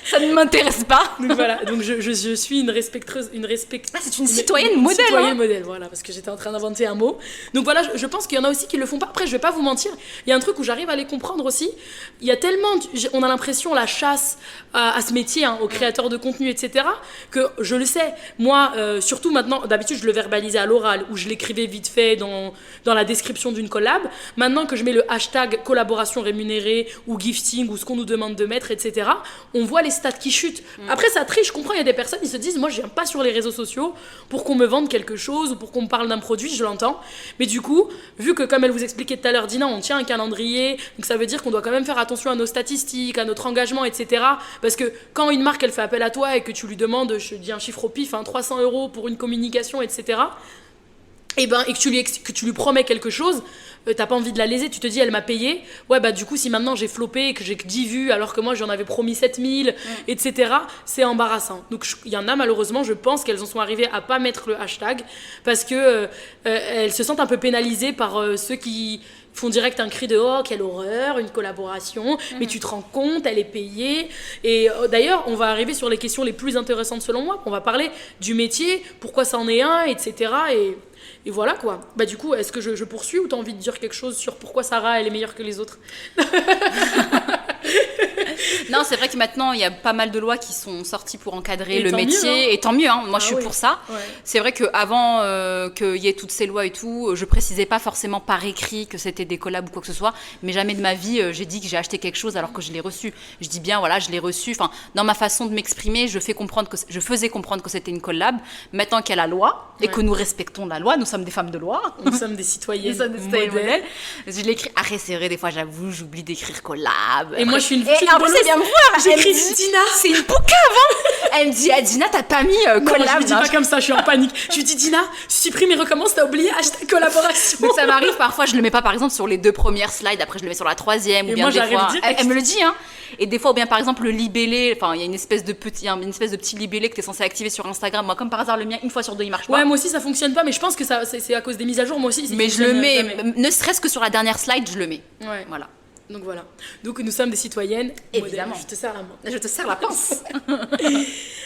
Ça ne m'intéresse pas. Donc voilà, donc je suis une respecteuse, Ah, c'est une citoyenne modèle. Citoyenne modèle, voilà, parce que j'étais en train d'inventer un mot. Donc voilà, je pense qu'il y en a aussi qui le font pas. Après, je vais pas vous mentir, il y a un truc où j'arrive à les comprendre aussi. Il y a tellement, on a l'impression, la chasse à ce métier, aux créateurs de contenu, etc., que je le sais. Moi, surtout maintenant, d'habitude, je le verbalisais à l'oral, ou je l'écrivais vite fait dans la description d'une collab. Maintenant que je mets le hashtag collaboration rémunérée ou gifting, ou ce qu'on nous demande de mettre, etc., on voit les stats qui chutent. Après, ça triche, je comprends, il y a des personnes, ils se disent, moi, je viens pas sur les réseaux sociaux pour qu'on me vende quelque chose ou pour qu'on me parle d'un produit, je l'entends. Mais du coup, vu que, comme elle vous expliquait tout à l'heure, Dina, on tient un calendrier, donc ça veut dire qu'on doit quand même faire attention à nos statistiques, à notre engagement, etc. Parce que quand une marque, elle fait appel à toi et que tu lui demandes, je dis un chiffre au pif, 300 € pour une communication, etc., et que tu lui promets quelque chose, t'as pas envie de la léser, tu te dis elle m'a payé, ouais du coup si maintenant j'ai floppé et que j'ai que 10 vues alors que moi j'en avais promis 7000, etc., c'est embarrassant. Donc il y en a malheureusement, je pense qu'elles en sont arrivées à pas mettre le hashtag parce que elles se sentent un peu pénalisées par ceux qui font direct un cri de oh quelle horreur, une collaboration, mais tu te rends compte, elle est payée. Et d'ailleurs on va arriver sur les questions les plus intéressantes selon moi, on va parler du métier, pourquoi ça en est un, etc. Et voilà quoi. Du coup, est-ce que je poursuis ou t'as envie de dire quelque chose sur pourquoi Sarah elle est meilleure que les autres ? Non, c'est vrai que maintenant il y a pas mal de lois qui sont sorties pour encadrer le métier, mieux, et tant mieux, moi je suis pour ça. Ouais. C'est vrai qu'avant qu'il y ait toutes ces lois et tout, je précisais pas forcément par écrit que c'était des collabs ou quoi que ce soit, mais jamais de ma vie j'ai dit que j'ai acheté quelque chose alors que je l'ai reçu. Je dis bien voilà, je l'ai reçu. Enfin, dans ma façon de m'exprimer, je faisais comprendre que c'était une collab. Maintenant qu'il y a la loi et que nous respectons la loi, nous sommes des femmes de loi. Nous sommes des citoyennes modèles. Je l'écris. Arrête, c'est vrai, des fois j'avoue, j'oublie d'écrire collab. Et moi je suis une petite bolosse. Elle vient me voir. J'écris Dina. C'est une poucave, hein. Elle me dit, Dina, t'as pas mis collab. Non, je lui dis pas comme ça, je suis en panique. Je lui dis, Dina, supprime et recommence, t'as oublié hashtag collaboration. Donc ça m'arrive parfois, je le mets pas par exemple sur les 2 premières slides, après je le mets sur la 3e, ou bien des fois. Elle me le dit, hein. Et des fois, ou bien par exemple le libellé, enfin il y a une espèce de petit libellé que t'es censé activer sur Instagram. Moi, comme par hasard, le mien, une fois sur 2, il marche pas. Ouais, moi aussi ça fonctionne pas, mais je pense que c'est à cause des mises à jour, moi aussi. Mais je le mets, ne serait-ce que sur la dernière slide, je le mets. Ouais. Voilà. Donc voilà. Donc nous sommes des citoyennes. Évidemment. Modèles. Je te serre la main. Je te serre la pince.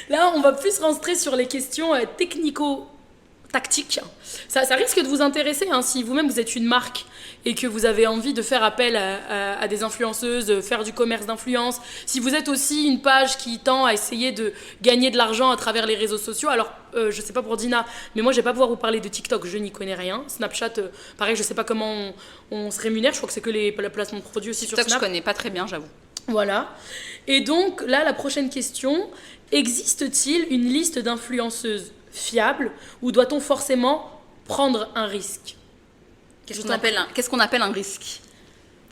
Là, on va plus rentrer sur les questions tactique. Ça risque de vous intéresser hein, si vous-même vous êtes une marque et que vous avez envie de faire appel à des influenceuses, faire du commerce d'influence. Si vous êtes aussi une page qui tend à essayer de gagner de l'argent à travers les réseaux sociaux, alors je sais pas pour Dina, mais moi je vais pas pouvoir vous parler de TikTok, je n'y connais rien. Snapchat, pareil, je sais pas comment on se rémunère, je crois que c'est que le placement de produits aussi TikTok, sur Snap. je connais pas très bien, j'avoue. Voilà. Et donc là, la prochaine question, existe-t-il une liste d'influenceuses fiables ou doit-on forcément prendre un risque? Qu'est-ce qu'on appelle un risque?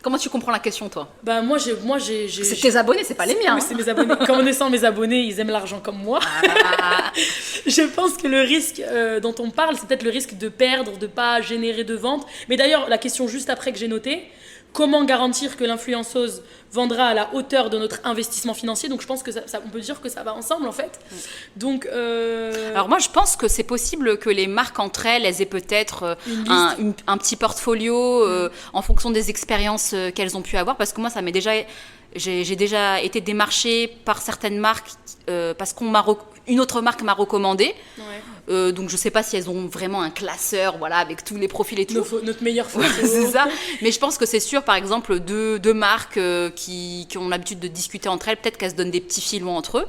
Comment tu comprends la question, toi? Bah moi j'ai C'est tes abonnés, c'est pas les miens. Oui, c'est mes abonnés. Connaissant mes abonnés, ils aiment l'argent comme moi. Ah. Je pense que le risque dont on parle, c'est peut-être le risque de perdre, de pas générer de ventes. Mais d'ailleurs, la question juste après que j'ai notée, comment garantir que l'influenceuse vendra à la hauteur de notre investissement financier? Donc je pense que on peut dire que ça va ensemble en fait. Donc Alors moi je pense que c'est possible que les marques entre elles aient peut-être un petit portfolio en fonction des expériences qu'elles ont pu avoir, parce que moi ça m'est déjà... J'ai déjà été démarchée par certaines marques parce une autre marque m'a recommandé. ouais. Donc je sais pas si elles ont vraiment un classeur, voilà, avec tous les profils et tout. Notre meilleure photo. C'est ça. Mais je pense que c'est sûr, par exemple, deux marques qui ont l'habitude de discuter entre elles, peut-être qu'elles se donnent des petits filons entre eux.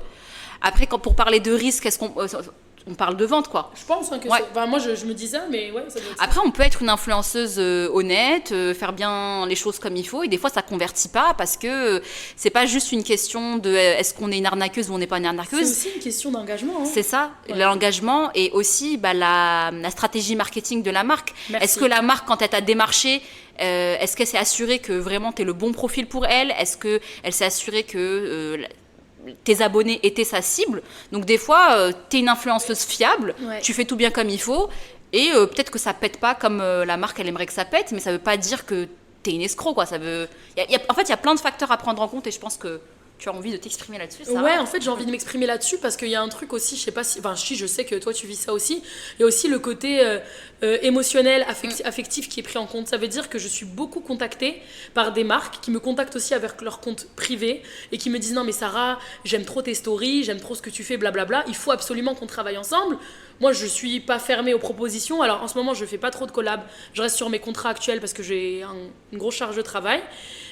Après, pour parler de risque, est-ce qu'on parle de vente, quoi? Je pense hein, que Ouais. enfin, moi je me dis ça, mais ouais, ça doit être ça. Après, on peut être une influenceuse honnête, faire bien les choses comme il faut, et des fois, ça convertit pas parce que c'est pas juste une question de est-ce qu'on est une arnaqueuse ou on n'est pas une C'est arnaqueuse. aussi une question d'engagement. Hein. C'est ça, Ouais. l'engagement et aussi la stratégie marketing de la marque. Merci. Est-ce que la marque, quand elle t'a démarché, est-ce qu'elle s'est assurée que vraiment tu es le bon profil pour elle? Est-ce qu'elle s'est assurée que tes abonnés étaient sa cible? Donc des fois, tu es une influenceuse fiable, Ouais. tu fais tout bien comme il faut, et peut-être que ça pète pas comme la marque elle aimerait que ça pète, mais ça veut pas dire que tu es une escroc, quoi. Ça veut... En fait, il y a plein de facteurs à prendre en compte, et je pense que tu as envie de t'exprimer là-dessus. Ça Ouais, va. en fait, j'ai envie de m'exprimer là-dessus parce qu'il y a un truc aussi, je sais pas si. Enfin, si, je sais que toi, tu vis ça aussi. Il y a aussi le côté émotionnel, affectif qui est pris en compte. Ça veut dire que je suis beaucoup contactée par des marques qui me contactent aussi avec leur compte privé et qui me disent non, mais Sarah, j'aime trop tes stories, j'aime trop ce que tu fais, blablabla. Il faut absolument qu'on travaille ensemble. Moi, je suis pas fermée aux propositions. Alors, en ce moment, je fais pas trop de collabs. Je reste sur mes contrats actuels parce que j'ai une grosse charge de travail.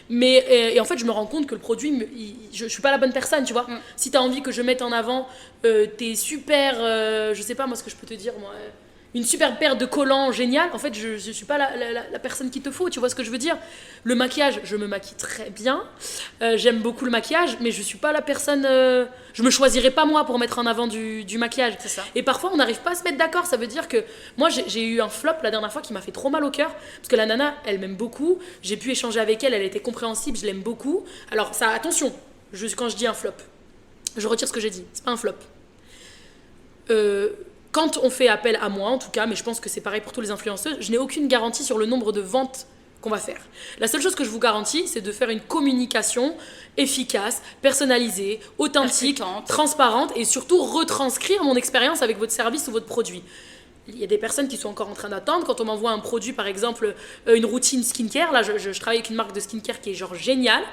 Mais et en fait, je me rends compte que le produit, je suis pas la bonne personne, tu vois. Si tu as envie que je mette en avant tes super, je sais pas moi ce que je peux te dire, moi, une super paire de collants génial, en fait, je suis pas la personne qu'il te faut, tu vois ce que je veux dire. Le maquillage, je me maquille très bien, j'aime beaucoup le maquillage, mais je suis pas la personne, je me choisirais pas moi pour mettre en avant du maquillage. C'est ça. Et parfois, on n'arrive pas à se mettre d'accord. Ça veut dire que moi, j'ai eu un flop la dernière fois qui m'a fait trop mal au cœur. Parce que la nana, elle m'aime beaucoup. J'ai pu échanger avec elle. Elle était compréhensible. Je l'aime beaucoup. Alors, ça, attention, quand je dis un flop, je retire ce que j'ai dit. C'est pas un flop. Quand on fait appel à moi, en tout cas, mais je pense que c'est pareil pour tous les influenceurs, je n'ai aucune garantie sur le nombre de ventes qu'on va faire. La seule chose que je vous garantis, c'est de faire une communication efficace, personnalisée, authentique, Percutante. transparente et surtout retranscrire mon expérience avec votre service ou votre produit. Il y a des personnes qui sont encore en train d'attendre. Quand on m'envoie un produit, par exemple, une routine skincare, là, je travaille avec une marque de skincare qui est genre géniale.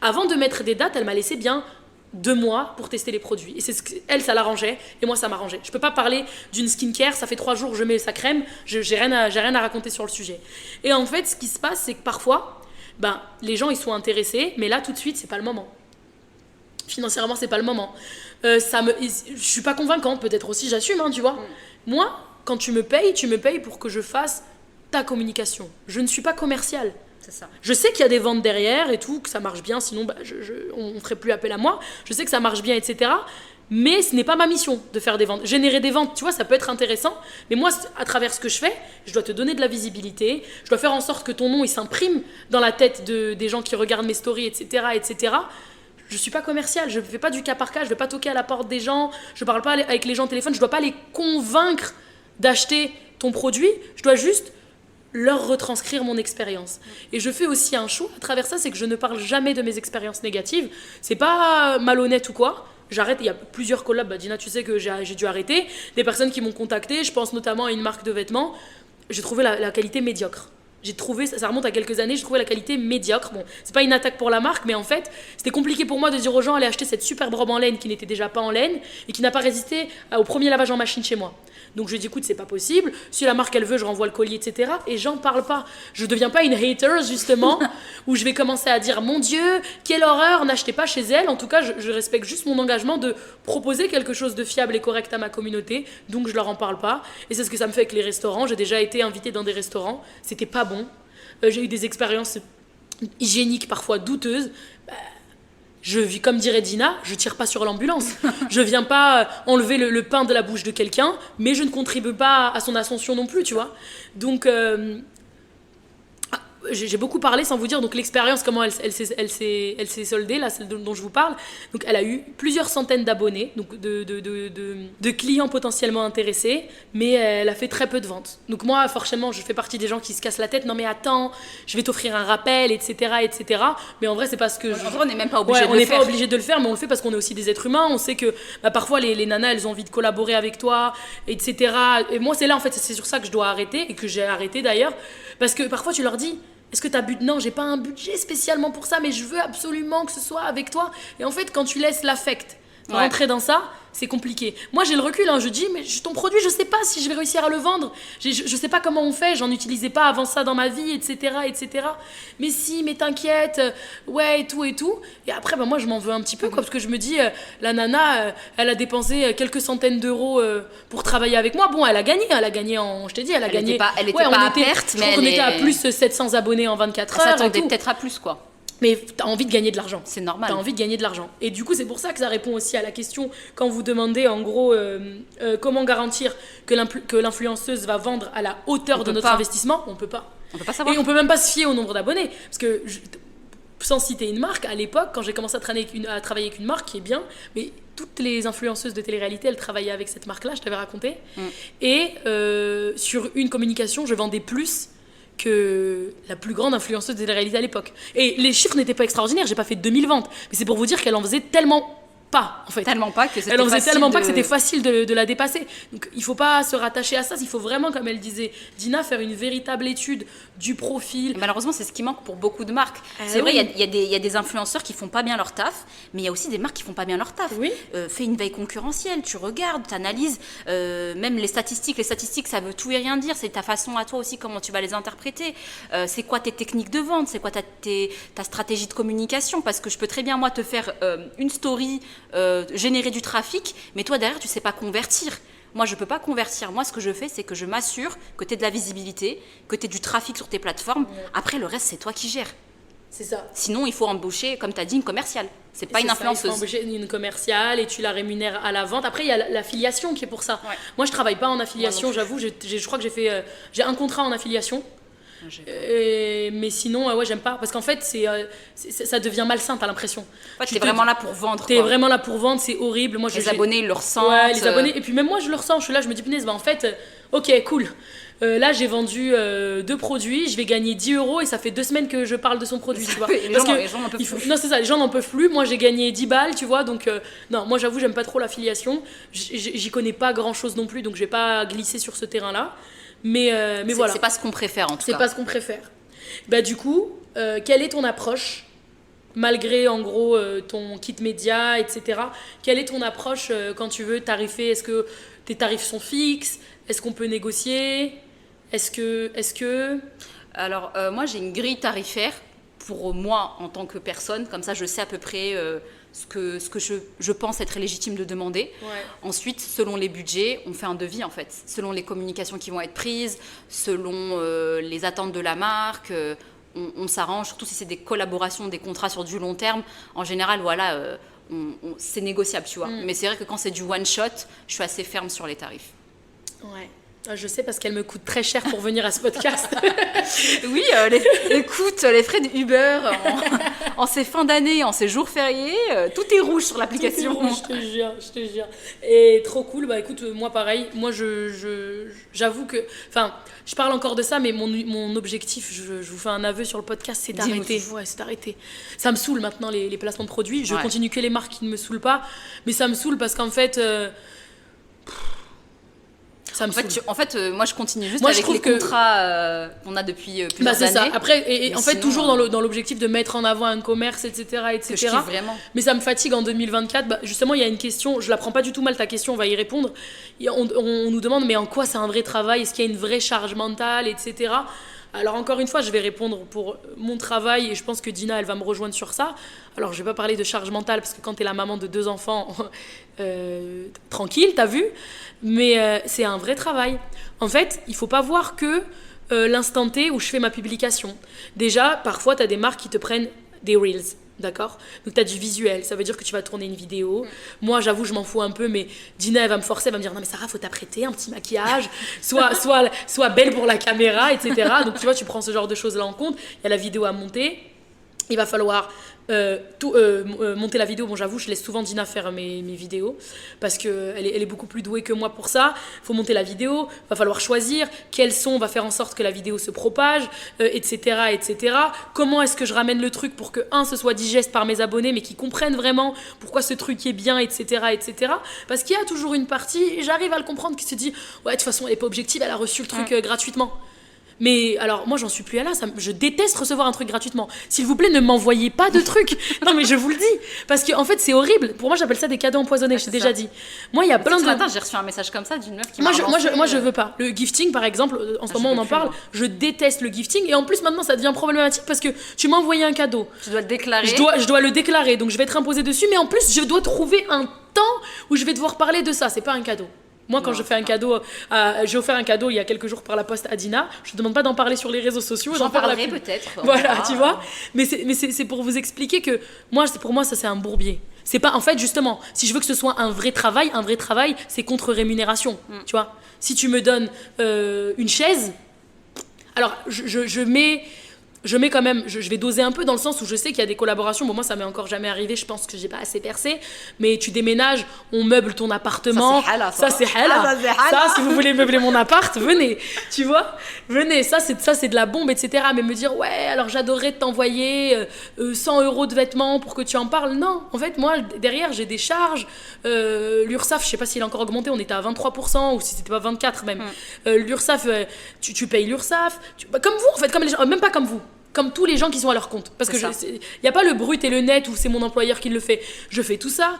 Avant de mettre des dates, elle m'a laissé bien 2 mois pour tester les produits. Et c'est elle, ça l'arrangeait, et moi, ça m'arrangeait. Je peux pas parler d'une skincare, ça fait 3 jours que je mets sa crème, j'ai rien à raconter sur le sujet. Et en fait, ce qui se passe, c'est que parfois, les gens, ils sont intéressés, mais là, tout de suite, c'est pas le moment. Financièrement, c'est pas le moment. Je suis pas convaincante, peut-être aussi, j'assume, hein, tu vois. Moi, quand tu me payes pour que je fasse ta communication. Je ne suis pas commerciale. C'est ça. Je sais qu'il y a des ventes derrière et tout, que ça marche bien, sinon on ne ferait plus appel à moi. Je sais que ça marche bien, etc. Mais ce n'est pas ma mission de faire des ventes. Générer des ventes, tu vois, ça peut être intéressant. Mais moi, à travers ce que je fais, je dois te donner de la visibilité. Je dois faire en sorte que ton nom, il s'imprime dans la tête des gens qui regardent mes stories, etc., etc. Je suis pas commerciale, je fais pas du cas par cas, je vais pas toquer à la porte des gens, je parle pas avec les gens au téléphone, je dois pas les convaincre d'acheter ton produit, je dois juste leur retranscrire mon expérience. Et je fais aussi un choix à travers ça, c'est que je ne parle jamais de mes expériences négatives. C'est pas malhonnête ou quoi. J'arrête, il y a plusieurs collabs, Dina, tu sais que j'ai dû arrêter. Des personnes qui m'ont contacté, je pense notamment à une marque de vêtements. J'ai trouvé la qualité médiocre. j'ai trouvé, ça remonte à quelques années, j'ai trouvé la qualité médiocre. Bon, c'est pas une attaque pour la marque, mais en fait, c'était compliqué pour moi de dire aux gens, allez acheter cette superbe robe en laine qui n'était déjà pas en laine et qui n'a pas résisté au premier lavage en machine chez moi. Donc je lui dis, écoute, c'est pas possible. Si la marque elle veut, je renvoie le colis, etc. Et j'en parle pas. Je deviens pas une hater, justement, où je vais commencer à dire, mon Dieu, quelle horreur, n'achetez pas chez elle. En tout cas, je respecte juste mon engagement de proposer quelque chose de fiable et correct à ma communauté. Donc je leur en parle pas. Et c'est ce que ça me fait avec les restaurants. J'ai déjà été invitée dans des restaurants. C'était pas bon. J'ai eu des expériences hygiéniques parfois douteuses. Je vis, comme dirait Dina, je tire pas sur l'ambulance. Je viens pas enlever le pain de la bouche de quelqu'un, mais je ne contribue pas à son ascension non plus, tu vois. Donc, j'ai beaucoup parlé sans vous dire donc l'expérience, comment elle s'est soldée, là, celle dont je vous parle. Donc elle a eu plusieurs centaines d'abonnés, donc de clients potentiellement intéressés, mais elle a fait très peu de ventes. Donc moi, forcément, je fais partie des gens qui se cassent la tête. Non mais attends, je vais t'offrir un rappel, etc., etc. Mais en vrai, c'est parce que... En vrai, on n'est même pas obligé de le faire. On n'est pas obligé de le faire, mais on le fait parce qu'on est aussi des êtres humains. On sait que parfois, les nanas, elles ont envie de collaborer avec toi, etc. Et moi, c'est là, en fait, c'est sur ça que je dois arrêter, et que j'ai arrêté d'ailleurs. Parce que parfois, tu leur dis... Est-ce que t'as non, j'ai pas un budget spécialement pour ça, mais je veux absolument que ce soit avec toi. Et en fait, quand tu laisses l'affect rentrer dans ça, c'est compliqué. Moi, j'ai le recul, hein, je dis, mais ton produit, je sais pas si je vais réussir à le vendre. Je sais pas comment on fait, j'en utilisais pas avant ça dans ma vie, etc., etc. Mais si, mais t'inquiète, ouais, et tout, et tout. Et après, moi, je m'en veux un petit peu, quoi, parce que je me dis, la nana, elle a dépensé quelques centaines d'euros pour travailler avec moi. Bon, elle a gagné en, je t'ai dit, elle a gagné. Elle était pas à perte, mais on était à plus 700 abonnés en 24 heures. Ça s'attendait peut-être à plus, quoi. Mais t'as envie de gagner de l'argent. C'est normal. T'as envie de gagner de l'argent. Et du coup, c'est pour ça que ça répond aussi à la question quand vous demandez, en gros, comment garantir que l'influenceuse va vendre à la hauteur de notre investissement. On peut pas. On peut pas savoir. Et on peut même pas se fier au nombre d'abonnés. Parce que, sans citer une marque, à l'époque, quand j'ai commencé à travailler avec une marque qui est bien, mais toutes les influenceuses de télé-réalité, elles travaillaient avec cette marque-là, je t'avais raconté. Et sur une communication, je vendais plus que la plus grande influenceuse de la réalité à l'époque. Et les chiffres n'étaient pas extraordinaires, j'ai pas fait 2000 ventes, mais c'est pour vous dire qu'elle en faisait tellement pas, en fait. Tellement pas que c'était elle en faisait facile tellement pas que c'était facile de la dépasser. Donc il faut pas se rattacher à ça, il faut vraiment, comme elle disait Dina, faire une véritable étude du profil. Et malheureusement, c'est ce qui manque pour beaucoup de marques. C'est vrai, il y a des influenceurs qui font pas bien leur taf, mais il y a aussi des marques qui font pas bien leur taf. Oui. Fais une veille concurrentielle, tu regardes, tu analyses, même les statistiques. Les statistiques, ça veut tout et rien dire. C'est ta façon à toi aussi, comment tu vas les interpréter. C'est quoi tes techniques de vente, c'est quoi ta stratégie de communication. Parce que je peux très bien, moi, te faire une story, générer du trafic, mais toi, derrière, tu sais pas convertir. Moi, je peux pas convertir. Moi, ce que je fais, c'est que je m'assure que tu aies de la visibilité, que tu aies du trafic sur tes plateformes. Après, le reste, c'est toi qui gères. C'est ça. Sinon, il faut embaucher, comme tu as dit, une commerciale. C'est pas une influenceuse. Il faut embaucher une commerciale et tu la rémunères à la vente. Après, il y a l'affiliation qui est pour ça. Ouais. Moi, je travaille pas en affiliation, j'avoue. Je crois que j'ai un contrat en affiliation. Mais sinon, j'aime pas. Parce qu'en fait, ça devient malsain, t'as l'impression. En fait, t'es vraiment là pour vendre. T'es vraiment là pour vendre, c'est horrible. Moi, les abonnés, ils le ressentent. Ouais, les abonnés. Et puis même moi, je le ressens. Je suis là, je me dis, punaise, en fait, ok, cool. Là, j'ai vendu 2 produits, je vais gagner 10 € et ça fait 2 semaines que je parle de son produit, tu vois. Les gens n'en peuvent plus. Non, c'est ça, les gens n'en peuvent plus. Moi, j'ai gagné 10 balles, tu vois. Donc, non, moi, j'avoue, j'aime pas trop l'affiliation. J'y connais pas grand chose non plus, donc je vais pas glisser sur ce terrain-là. Mais voilà. C'est pas ce qu'on préfère, en tout cas. C'est pas ce qu'on préfère. Bah, du coup, quelle est ton approche, malgré en gros ton kit média, etc. Quelle est ton approche quand tu veux tarifer? Est-ce que tes tarifs sont fixes? Est-ce qu'on peut négocier? Est-ce que... Alors, moi, j'ai une grille tarifaire pour moi en tant que personne. Comme ça, je sais à peu près ce que je pense être légitime de demander. Ouais. Ensuite, selon les budgets, on fait un devis, en fait. Selon les communications qui vont être prises, selon les attentes de la marque, on s'arrange. Surtout si c'est des collaborations, des contrats sur du long terme. En général, voilà, c'est négociable, tu vois. Mais c'est vrai que quand c'est du one-shot, je suis assez ferme sur les tarifs. Ouais. Je sais parce qu'elle me coûte très cher pour venir à ce podcast. Oui, écoute, les frais de Uber en ces fins d'année, en ces jours fériés, tout est rouge sur l'application. Tout est rouge, je te jure. Et trop cool, bah écoute, moi pareil, moi j'avoue que, enfin, je parle encore de ça, mais mon objectif, je vous fais un aveu sur le podcast, c'est d'arrêter. Ouais, c'est d'arrêter. Ça me saoule maintenant les placements de produits. Je continue que les marques qui ne me saoulent pas, mais ça me saoule parce qu'en fait... Ça me saoule. Moi, je continue juste Moi, je avec trouve les que- contrats qu'on a depuis plusieurs c'est années. ça. Après, Mais en fait, sinon, toujours dans l'objectif de mettre en avant un commerce, etc., que je etc. kiffe vraiment. Mais ça me fatigue en 2024. Justement, il y a une question, je la prends pas du tout mal ta question, on va y répondre. On nous demande, mais en quoi c'est un vrai travail? Est-ce qu'il y a une vraie charge mentale, etc. Alors encore une fois, je vais répondre pour mon travail et je pense que Dina, elle va me rejoindre sur ça. Alors je vais pas parler de charge mentale parce que quand t'es la maman de 2 enfants, tranquille, t'as vu. Mais c'est un vrai travail. En fait, il faut pas voir que l'instant T où je fais ma publication. Déjà, parfois, t'as des marques qui te prennent des reels. D'accord? Donc tu as du visuel, ça veut dire que tu vas tourner une vidéo. Moi, j'avoue, je m'en fous un peu, mais Dina, elle va me forcer, elle va me dire non mais Sarah, faut t'apprêter, un petit maquillage, sois belle pour la caméra, etc. Donc tu vois, tu prends ce genre de choses-là en compte. Il y a la vidéo à monter. Il va falloir monter la vidéo. Bon, j'avoue, je laisse souvent Dina faire mes vidéos parce qu'elle est beaucoup plus douée que moi pour ça. Il faut monter la vidéo, il va falloir choisir quel son va faire en sorte que la vidéo se propage, etc., etc. Comment est-ce que je ramène le truc pour que, ce soit digeste par mes abonnés, mais qu'ils comprennent vraiment pourquoi ce truc est bien, etc., etc. Parce qu'il y a toujours une partie, et j'arrive à le comprendre, qui se dit « Ouais, de toute façon, elle n'est pas objective, elle a reçu le truc gratuitement. » Mais alors, moi, j'en suis plus à là. Je déteste recevoir un truc gratuitement. S'il vous plaît, ne m'envoyez pas de trucs. Non, mais je vous le dis. Parce qu'en fait, c'est horrible. Pour moi, j'appelle ça des cadeaux empoisonnés. Je t'ai déjà dit. Moi, il y a plein de. Ce matin, j'ai reçu un message comme ça d'une meuf qui Moi, m'a je veux pas. Le gifting, par exemple, en ce moment, on en parle. Je déteste le gifting. Et en plus, maintenant, ça devient problématique parce que tu m'as envoyé un cadeau. Tu dois le déclarer. Je dois le déclarer. Donc, je vais être imposée dessus. Mais en plus, je dois trouver un temps où je vais devoir parler de ça. C'est pas un cadeau. Moi, quand je fais un cadeau, j'ai offert un cadeau il y a quelques jours par la poste à Dina. Je ne demande pas d'en parler sur les réseaux sociaux. J'en parlerai peut-être. Voilà, tu vois. Mais c'est pour vous expliquer que pour moi, ça c'est un bourbier. C'est pas, en fait, justement, si je veux que ce soit un vrai travail, c'est contre rémunération. Tu vois. Si tu me donnes une chaise, alors je mets quand même, je vais doser un peu dans le sens où je sais qu'il y a des collaborations. Bon, moi, ça m'est encore jamais arrivé. Je pense que j'ai pas assez percé. Mais tu déménages, on meuble ton appartement. Ça, c'est hala. Ça, si vous voulez meubler mon appart, venez. Tu vois? Venez. Ça, c'est de la bombe, etc. Mais me dire, ouais, alors j'adorerais t'envoyer 100 € de vêtements pour que tu en parles. Non. En fait, moi, derrière, j'ai des charges. L'URSSAF, je sais pas s'il a encore augmenté. On était à 23% ou si c'était pas 24 même. L'URSSAF, tu payes l'URSSAF. Comme vous, en fait. Comme les gens, même pas comme vous. Comme tous les gens qui sont à leur compte. Parce que il n'y a pas le brut et le net où c'est mon employeur qui le fait. Je fais tout ça.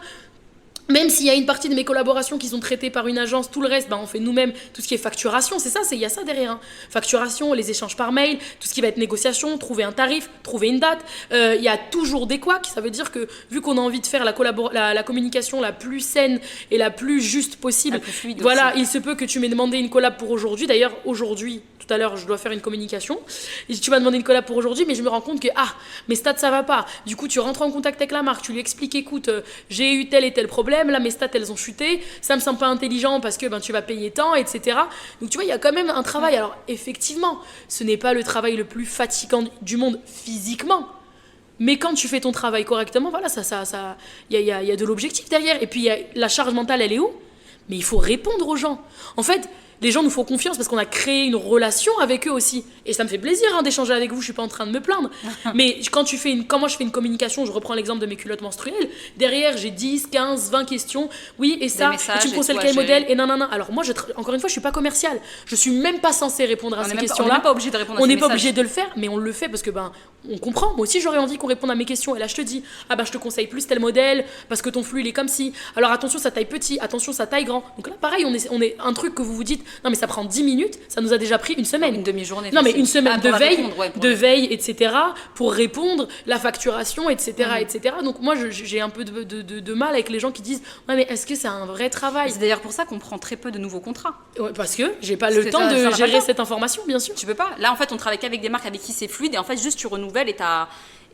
Même s'il y a une partie de mes collaborations qui sont traitées par une agence, tout le reste, on fait nous-mêmes tout ce qui est facturation. C'est ça, il y a ça derrière. Hein. Facturation, les échanges par mail, tout ce qui va être négociation, trouver un tarif, trouver une date. Il y a toujours des couacs. Ça veut dire que vu qu'on a envie de faire la communication la plus saine et la plus juste possible, plus fluide voilà, aussi. il se peut que tu m'aies demandé une collab pour aujourd'hui. D'ailleurs, aujourd'hui, tout à l'heure, je dois faire une communication. Et tu m'as demandé une collab pour aujourd'hui, mais je me rends compte que, mes stats, ça va pas. Du coup, tu rentres en contact avec la marque, tu lui expliques, écoute, j'ai eu tel et tel problème, là, mes stats, elles ont chuté, ça me semble pas intelligent parce que tu vas payer tant, etc. Donc, tu vois, il y a quand même un travail. Alors, effectivement, ce n'est pas le travail le plus fatigant du monde physiquement. Mais quand tu fais ton travail correctement, voilà, il y a de l'objectif derrière. Et puis, la charge mentale, elle est où? Mais il faut répondre aux gens. En fait, les gens nous font confiance parce qu'on a créé une relation avec eux aussi. Et ça me fait plaisir d'échanger avec vous, je suis pas en train de me plaindre. Mais quand moi je fais une communication, je reprends l'exemple de mes culottes menstruelles, derrière j'ai 10, 15, 20 questions. Oui, et ça, et tu me conseilles quel modèle? Et non. Alors moi, encore une fois, je suis pas commerciale. Je suis même pas censée répondre à ces questions-là. On n'est pas obligé de répondre à ces On n'est messages. pas obligé de le faire, mais on le fait parce que on comprend. Moi aussi, j'aurais envie qu'on réponde à mes questions. Et là, je te dis, je te conseille plus tel modèle parce que ton flux, il est comme ci. Alors attention, ça taille petit. Attention, ça taille grand. Donc là, pareil, on est un truc que vous vous dites, non, mais ça prend 10 minutes. Ça nous a déjà pris une semaine. Une demi-journée. Non, mais une semaine de veille, veille, etc. pour répondre, la facturation, etc. etc. Donc moi, j'ai un peu de mal avec les gens qui disent, ouais, mais est-ce que c'est un vrai travail? C'est d'ailleurs pour ça qu'on prend très peu de nouveaux contrats. Ouais, parce que j'ai pas le temps de gérer cette information, bien sûr. Tu peux pas. Là, en fait, on travaille qu'avec des marques avec qui c'est fluide et en fait, juste tu renouvelles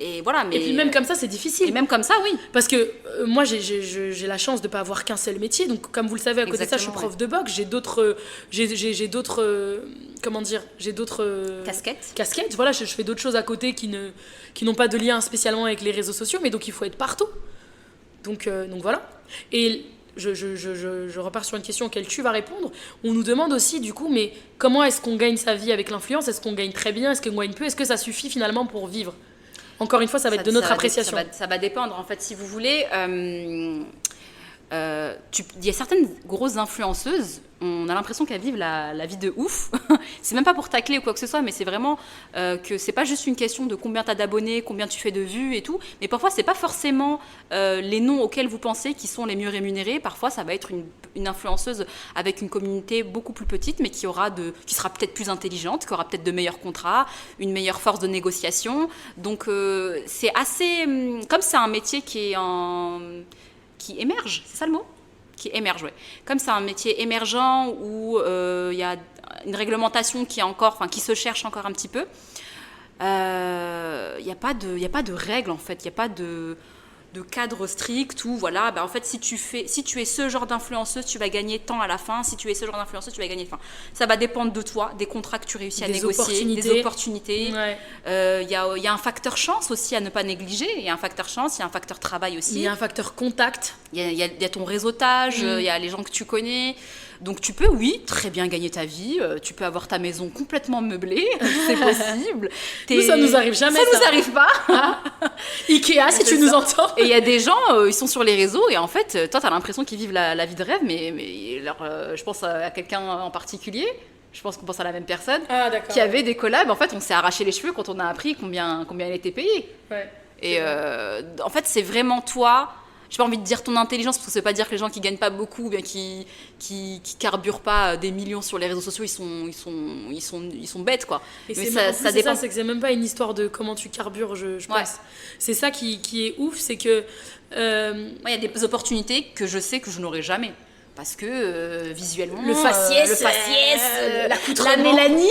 et voilà. Mais... Et puis même comme ça, c'est difficile. Et même comme ça, oui. Parce que moi, j'ai la chance de ne pas avoir qu'un seul métier. Donc, comme vous le savez, à côté de ça, je suis prof de boxe. J'ai d'autres... comment dire? J'ai d'autres... Casquettes. Voilà, je fais d'autres choses à côté qui n'ont pas de lien spécialement avec les réseaux sociaux. Mais donc, il faut être partout. Donc voilà. Et... Je repars sur une question auquel tu vas répondre. On nous demande aussi, du coup, mais comment est-ce qu'on gagne sa vie avec l'influence? Est-ce qu'on gagne très bien? Est-ce qu'on gagne peu? Est-ce que ça suffit finalement pour vivre? Encore une fois, ça va être de notre appréciation. Ça va dépendre, en fait, si vous voulez. Il y a certaines grosses influenceuses, on a l'impression qu'elles vivent la vie de ouf. C'est même pas pour tacler ou quoi que ce soit, mais c'est vraiment que c'est pas juste une question de combien t'as d'abonnés, combien tu fais de vues et tout. Mais parfois, c'est pas forcément les noms auxquels vous pensez qui sont les mieux rémunérés. Parfois, ça va être une influenceuse avec une communauté beaucoup plus petite, mais qui sera peut-être plus intelligente, qui aura peut-être de meilleurs contrats, une meilleure force de négociation. Donc, c'est assez... Comme c'est un métier qui émerge, c'est ça le mot ? Qui émerge, ouais. Comme c'est un métier émergent où il y a une réglementation qui se cherche encore un petit peu, il n'y a pas de règles en fait, il n'y a pas de cadre strict où voilà, en fait si tu es ce genre d'influenceuse, tu vas gagner tant à la fin, si tu es ce genre d'influenceuse, tu vas gagner tant. Ça va dépendre de toi, des contrats que tu réussis à négocier, des opportunités. Ouais. Y a un facteur chance aussi à ne pas négliger, il y a un facteur chance, il y a un facteur travail aussi. Il y a un facteur contact. Il y a ton réseautage, il y a les gens que tu connais. Donc tu peux, oui, très bien gagner ta vie. Tu peux avoir ta maison complètement meublée, c'est possible. Nous, ça nous arrive jamais. Ça nous arrive pas. Ikea, si tu nous entends. Et il y a des gens, ils sont sur les réseaux et en fait, toi, t'as l'impression qu'ils vivent la vie de rêve, mais je pense à quelqu'un en particulier. Je pense qu'on pense à la même personne qui avait des collabs. En fait, on s'est arraché les cheveux quand on a appris combien elle était payée. Ouais, et en fait, c'est vraiment toi. J'ai pas envie de dire ton intelligence, parce que ça veut pas dire que les gens qui gagnent pas beaucoup, ou bien qui carburent pas des millions sur les réseaux sociaux, ils sont bêtes, quoi. Et mais ça dépend. C'est que c'est même pas une histoire de comment tu carbures, je pense. C'est ça qui est ouf, c'est que il y a des opportunités que je sais que je n'aurai jamais. Parce que visuellement, le faciès, la mélanine,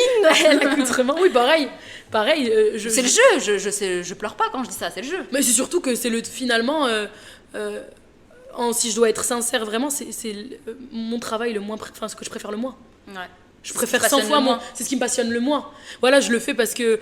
l'accoutrement, oui, pareil. C'est le jeu, je pleure pas quand je dis ça, c'est le jeu. Mais c'est surtout que c'est finalement, si je dois être sincère, vraiment, c'est mon travail le moins, ce que je préfère le moins. Ouais. Je préfère 100 fois moins. C'est ce qui me passionne le moins. Voilà, je le fais parce que,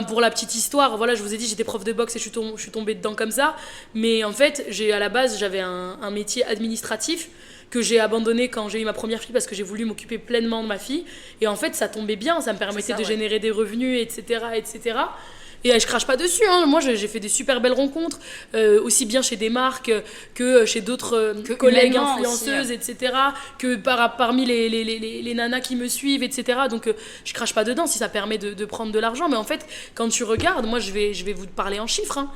pour la petite histoire, voilà, je vous ai dit, j'étais prof de boxe et je suis tombée dedans comme ça. Mais en fait, à la base, j'avais un métier administratif que j'ai abandonné quand j'ai eu ma première fille parce que j'ai voulu m'occuper pleinement de ma fille. Et en fait, ça tombait bien, ça me permettait de générer des revenus, etc., etc. Et je crache pas dessus, hein. Moi j'ai fait des super belles rencontres, aussi bien chez des marques que chez d'autres collègues influenceuses, aussi, etc. Que parmi les nanas qui me suivent, etc. Donc je crache pas dedans si ça permet de prendre de l'argent. Mais en fait, quand tu regardes, moi je vais vous parler en chiffres, hein.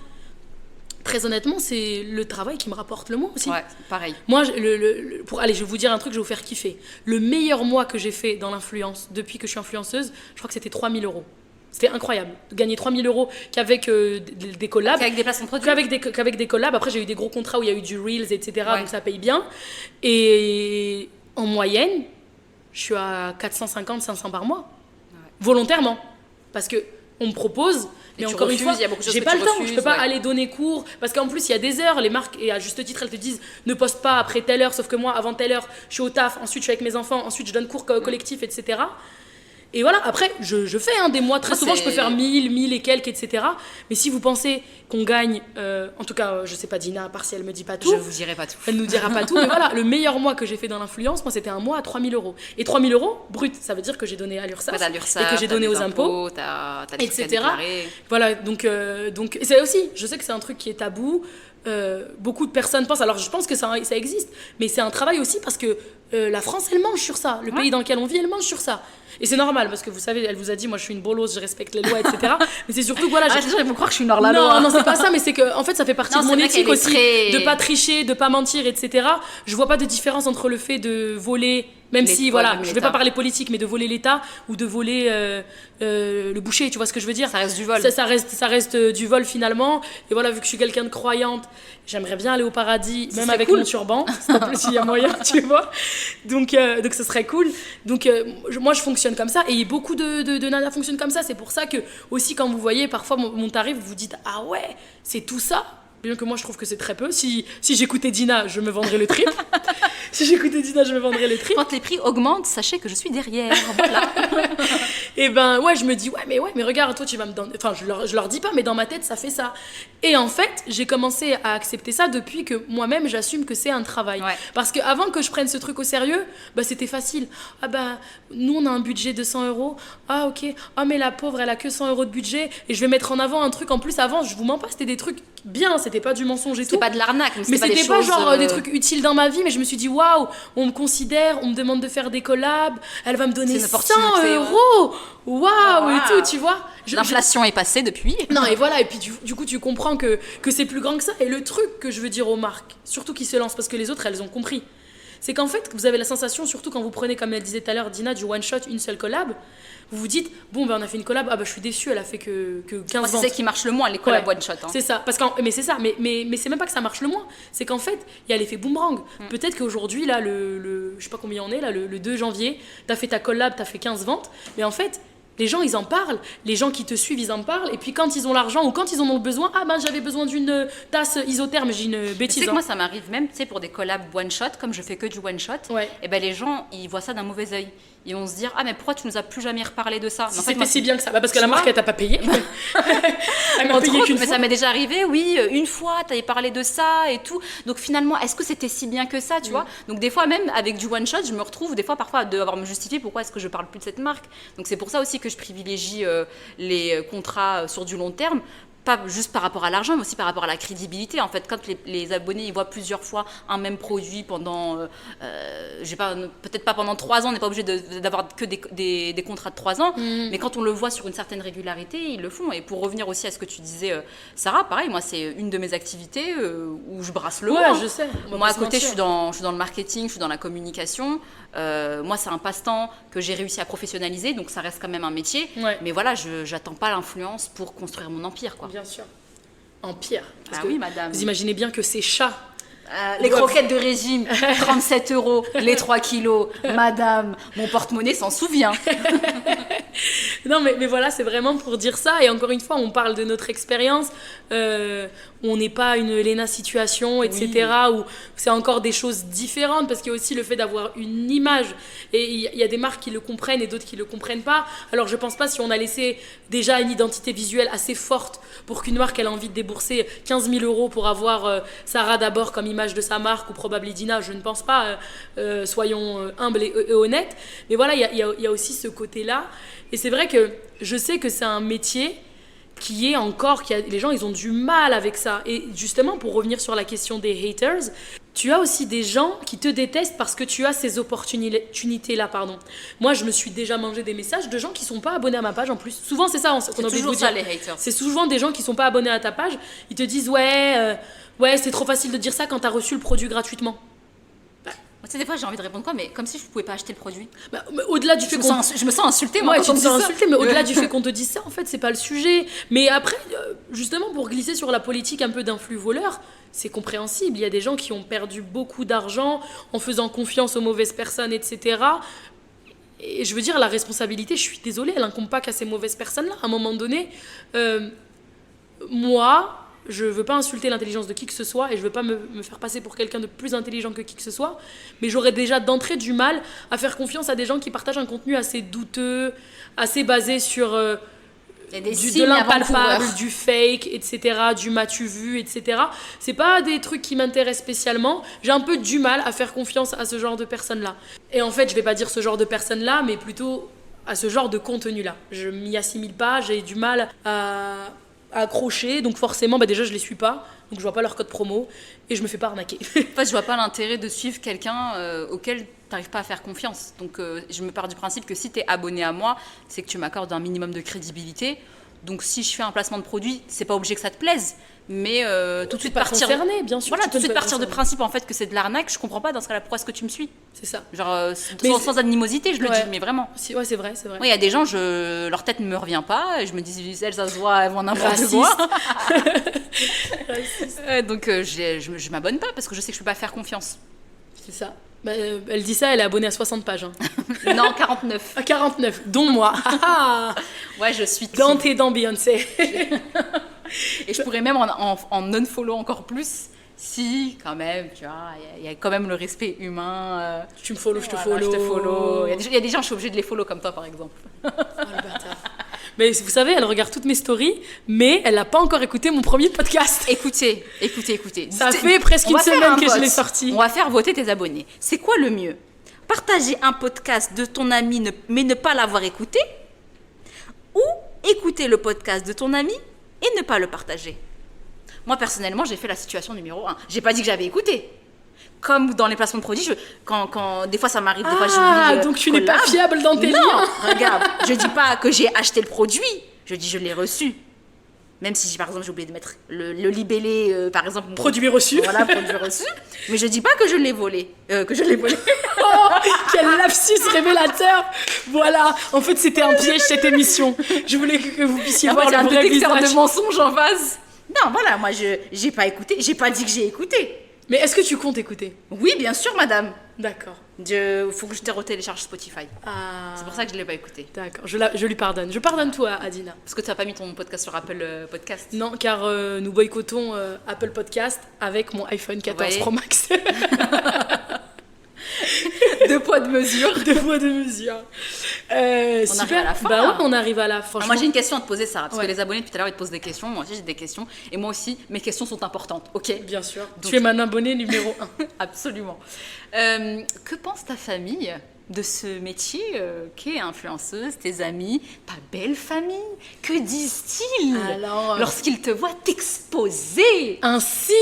Très honnêtement, c'est le travail qui me rapporte le moins aussi. Ouais, pareil. Moi, allez, je vais vous dire un truc, je vais vous faire kiffer. Le meilleur mois que j'ai fait dans l'influence, depuis que je suis influenceuse, je crois que c'était 3 000 €. C'était incroyable. De gagner 3 000 € qu'avec des collabs. Qu'avec des placements de produits. Qu'avec des collabs. Après, j'ai eu des gros contrats où il y a eu du Reels, etc. Ouais. Donc ça paye bien. Et en moyenne, je suis à 450, 500 par mois. Ouais. Volontairement. Parce qu'on me propose... Mais encore une fois, j'ai pas le temps, je peux pas aller donner cours parce qu'en plus il y a des heures, les marques, et à juste titre elles te disent ne poste pas après telle heure, sauf que moi avant telle heure je suis au taf, ensuite je suis avec mes enfants, ensuite je donne cours collectif, etc. Et voilà, après je fais des mois, très souvent je peux faire 1000 et quelques, etc. Mais si vous pensez qu'on gagne, en tout cas je sais pas, Dina, à part si elle me dit pas tout, je vous dirai pas tout, elle nous dira pas tout, mais voilà, le meilleur mois que j'ai fait dans l'influence, moi c'était un mois à 3 000 €. Et 3 000 € brut, ça veut dire que j'ai donné à l'URSSAF, et que j'ai donné aux impôts, etc. Voilà, donc c'est aussi, je sais que c'est un truc qui est tabou. Beaucoup de personnes pensent, alors je pense que ça existe, mais c'est un travail aussi parce que la France elle mange sur ça, le pays dans lequel on vit elle mange sur ça, et c'est normal parce que vous savez, elle vous a dit moi je suis une bolosse, je respecte les lois, etc. Mais c'est surtout que voilà, ils vont croire que je suis une hors-la-loi. Non, c'est pas ça, mais c'est que en fait ça fait partie de mon éthique aussi, de pas tricher, de pas mentir, etc. Je vois pas de différence entre le fait de voler, même si voilà, je vais pas parler politique, mais de voler l'État ou de voler le boucher, tu vois ce que je veux dire. Ça reste du vol. Ça reste du vol finalement. Et voilà, vu que je suis quelqu'un de croyante, j'aimerais bien aller au paradis, même avec mon turban, s'il y a moyen, tu vois. Donc ça serait cool. Donc moi je fonctionne comme ça, et beaucoup de nanas fonctionnent comme ça. C'est pour ça que aussi quand vous voyez parfois mon tarif, vous vous dites ah ouais, c'est tout ça. Bien que moi je trouve que c'est très peu. Si j'écoutais Dina, je me vendrais le triple. Si j'écoutais Dina, je me vendrais les tripes. Quand les prix augmentent, sachez que je suis derrière. Voilà. Et ben ouais, je me dis mais regarde, toi tu vas me donner. Enfin, je leur dis pas, mais dans ma tête ça fait ça. Et en fait, j'ai commencé à accepter ça depuis que moi-même j'assume que c'est un travail. Ouais. Parce que avant que je prenne ce truc au sérieux, bah c'était facile. Ah bah nous on a un budget de 100 euros. Ah ok. Ah mais la pauvre elle a que 100 euros de budget et je vais mettre en avant un truc en plus. Avant, je vous mens pas, c'était des trucs bien, c'était pas du mensonge et tout. C'était pas de l'arnaque, Mais pas des c'était pas choses, genre des trucs utiles dans ma vie, mais je me suis dit waouh, on me considère, on me demande de faire des collabs, elle va me donner 100 euros, waouh et tout, tu vois. L'inflation est passée depuis. Non et voilà, et puis du coup tu comprends que c'est plus grand que ça. Et le truc que je veux dire aux marques, surtout qui se lancent, parce que les autres elles ont compris, c'est qu'en fait vous avez la sensation, surtout quand vous prenez, comme elle disait tout à l'heure Dina, du one shot, une seule collab, vous vous dites bon ben on a fait une collab, ah bah je suis déçue, elle a fait que 15 ventes. C'est ça qui marche le moins, les collabs one shot. C'est ça, mais c'est ça, mais c'est même pas que ça marche le moins, c'est qu'en fait il y a l'effet boomerang. Peut-être qu'aujourd'hui là le je sais pas combien on est là, le 2 janvier, t'as fait ta collab, t'as fait 15 ventes, mais en fait les gens ils en parlent, les gens qui te suivent ils en parlent, et puis quand ils ont l'argent ou quand ils en ont besoin, ah ben j'avais besoin d'une tasse isotherme, j'ai une bêtise. Tu sais que moi ça m'arrive même, tu sais, pour des collabs one shot, comme je fais que du one shot, et ben les gens ils voient ça d'un mauvais œil. Ils vont se dire ah mais pourquoi tu nous as plus jamais reparlé de ça. Si c'était si bien que ça, parce que la marque elle t'a pas payé. Elle m'a payé qu'une fois. Mais ça m'est déjà arrivé, oui, une fois t'avais parlé de ça et tout. Donc finalement est-ce que c'était si bien que ça, tu vois. Donc des fois même avec du one shot, je me retrouve des fois parfois à devoir me justifier pourquoi est-ce que je parle plus de cette marque. Donc c'est pour ça aussi que je privilégie les contrats sur du long terme. Pas juste par rapport à l'argent, mais aussi par rapport à la crédibilité. En fait, quand les abonnés ils voient plusieurs fois un même produit pendant, peut-être pas pendant 3 ans, on n'est pas obligé d'avoir que des contrats de 3 ans, mais quand on le voit sur une certaine régularité, ils le font. Et pour revenir aussi à ce que tu disais, Sarah, pareil, moi c'est une de mes activités où je brasse le haut. Ouais, je sais. Moi à côté, je suis dans le marketing, je suis dans la communication. Moi, c'est un passe-temps que j'ai réussi à professionnaliser, donc ça reste quand même un métier. Ouais. Mais voilà, j'attends pas l'influence pour construire mon empire, quoi. Bien sûr. Empire. Parce que oui, madame. Vous imaginez bien que ces chats. Les croquettes de régime, 37 euros, les 3 kilos. Madame, mon porte-monnaie s'en souvient. Non, mais voilà, c'est vraiment pour dire ça. Et encore une fois, on parle de notre expérience. On n'est pas une Léna situation, etc. Où c'est encore des choses différentes. Parce qu'il y a aussi le fait d'avoir une image. Et il y a des marques qui le comprennent et d'autres qui ne le comprennent pas. Alors, je ne pense pas si on a laissé déjà une identité visuelle assez forte pour qu'une marque elle a envie de débourser 15 000 euros pour avoir Sarah d'abord comme image de sa marque ou probablement Dina, je ne pense pas. Soyons humbles et honnêtes. Mais voilà, il y a aussi ce côté-là. Et c'est vrai que je sais que c'est un métier les gens ils ont du mal avec ça. Et justement, pour revenir sur la question des haters, tu as aussi des gens qui te détestent parce que tu as ces opportunités-là, Moi, je me suis déjà mangé des messages de gens qui sont pas abonnés à ma page en plus. Souvent, c'est ça qu'on a oublié de vous dire. Les haters. C'est souvent des gens qui sont pas abonnés à ta page. Ils te disent ouais, c'est trop facile de dire ça quand t'as reçu le produit gratuitement. Tu sais, des fois, j'ai envie de répondre quoi, mais comme si je pouvais pas acheter le produit. Mais au-delà du fait je me sens insultée, moi. Ouais, tu te sens insultée, mais au-delà du fait qu'on te dise ça, en fait, c'est pas le sujet. Mais après, justement, pour glisser sur la politique un peu d'influx voleur, c'est compréhensible. Il y a des gens qui ont perdu beaucoup d'argent en faisant confiance aux mauvaises personnes, etc. Et je veux dire, la responsabilité, je suis désolée, elle incombe pas qu'à ces mauvaises personnes-là. À un moment donné, moi... Je veux pas insulter l'intelligence de qui que ce soit et je veux pas me faire passer pour quelqu'un de plus intelligent que qui que ce soit, mais j'aurais déjà d'entrée du mal à faire confiance à des gens qui partagent un contenu assez douteux, assez basé sur de l'impalpable, du fake, etc., du m'as-tu vu, etc. C'est pas des trucs qui m'intéressent spécialement. J'ai un peu du mal à faire confiance à ce genre de personnes-là. Et en fait, je vais pas dire ce genre de personnes-là, mais plutôt à ce genre de contenu-là. Je m'y assimile pas, j'ai du mal à accrocher, donc forcément déjà je les suis pas, donc je vois pas leur code promo et je me fais pas arnaquer. En fait, je vois pas l'intérêt de suivre quelqu'un auquel t'arrives pas à faire confiance. Donc je me pars du principe que si t'es abonné à moi, c'est que tu m'accordes un minimum de crédibilité. Donc si je fais un placement de produit, c'est pas obligé que ça te plaise, mais tout de suite partir concerné, bien sûr. Voilà, tout de suite partir de principe en fait que c'est de l'arnaque. Je comprends pas dans ce cas-là pourquoi est-ce que tu me suis. C'est ça. Genre sans animosité, je le dis, mais vraiment. Ouais, c'est vrai. Il y a des gens, leur tête ne me revient pas. Et je me dis, elles, ça se voit, elles vont n'importe quoi. Donc je m'abonne pas parce que je sais que je peux pas faire confiance. C'est ça. Elle dit ça, elle est abonnée à 60 pages. Non, 49. À 49, dont moi. Ouais, je suis dans tes dents, Beyoncé. Et je pourrais même en unfollow encore plus Si, quand même, tu vois, il y a quand même le respect humain. Tu me follow, je te Voilà, follow. je te follow. Il y a des gens, je suis obligée de les follow comme toi, par exemple. Oh, le bâtard. Mais vous savez, elle regarde toutes mes stories, mais elle n'a pas encore écouté mon premier podcast. Écoutez. Ça fait presque On une va faire semaine un que je vote. l'ai sorti. On va faire voter tes abonnés. C'est quoi le mieux? Partager un podcast de ton ami, mais ne pas l'avoir écouté? Ou écouter le podcast de ton ami et ne pas le partager? Moi, personnellement, j'ai fait la situation numéro 1. J'ai pas dit que j'avais écouté. Comme dans les placements de produits, quand des fois ça m'arrive, des fois j'oublie. Donc tu n'es pas collab. fiable dans tes Non, liens. regarde, je dis pas que j'ai acheté le produit, je dis je l'ai reçu. Même si, par exemple, j'ai oublié de mettre le libellé, par exemple. Produit reçu. Voilà, produit reçu. Mais je dis pas que je l'ai volé. Oh, quel lapsus révélateur. Voilà, en fait c'était un piège cette émission. Je voulais que vous puissiez En voir fait, il y a le un vrai détecteur visage. de mensonges en face. Non, voilà, moi, j'ai pas écouté. J'ai pas dit que j'ai écouté. Mais est-ce que tu comptes écouter? Oui, bien sûr, madame. D'accord. Faut que je te retélécharge Spotify. Ah, C'est pour ça que je l'ai pas écouté. d'accord, je lui pardonne. Je pardonne tout à Dina. Parce que tu n'as pas mis ton podcast sur Apple Podcast. Non, car nous boycottons Apple Podcast avec mon iPhone 14 Ouais. Pro Max. 2 poids, 2 mesures. 2 poids de mesure. On arrive à la fin, Bah là. ouais, on arrive à la fin. Alors moi j'ai une question à te poser, Sarah, parce Ouais. que les abonnés depuis tout à l'heure ils te posent des questions, moi aussi j'ai des questions, et moi aussi mes questions sont importantes, ok? Bien sûr. Donc- Tu es mon abonné numéro 1. Absolument. Que pense ta famille de ce métier qu'est influenceuse, tes amis, ta belle famille? Que disent-ils Alors, lorsqu'ils te voient t'exposer, ainsi.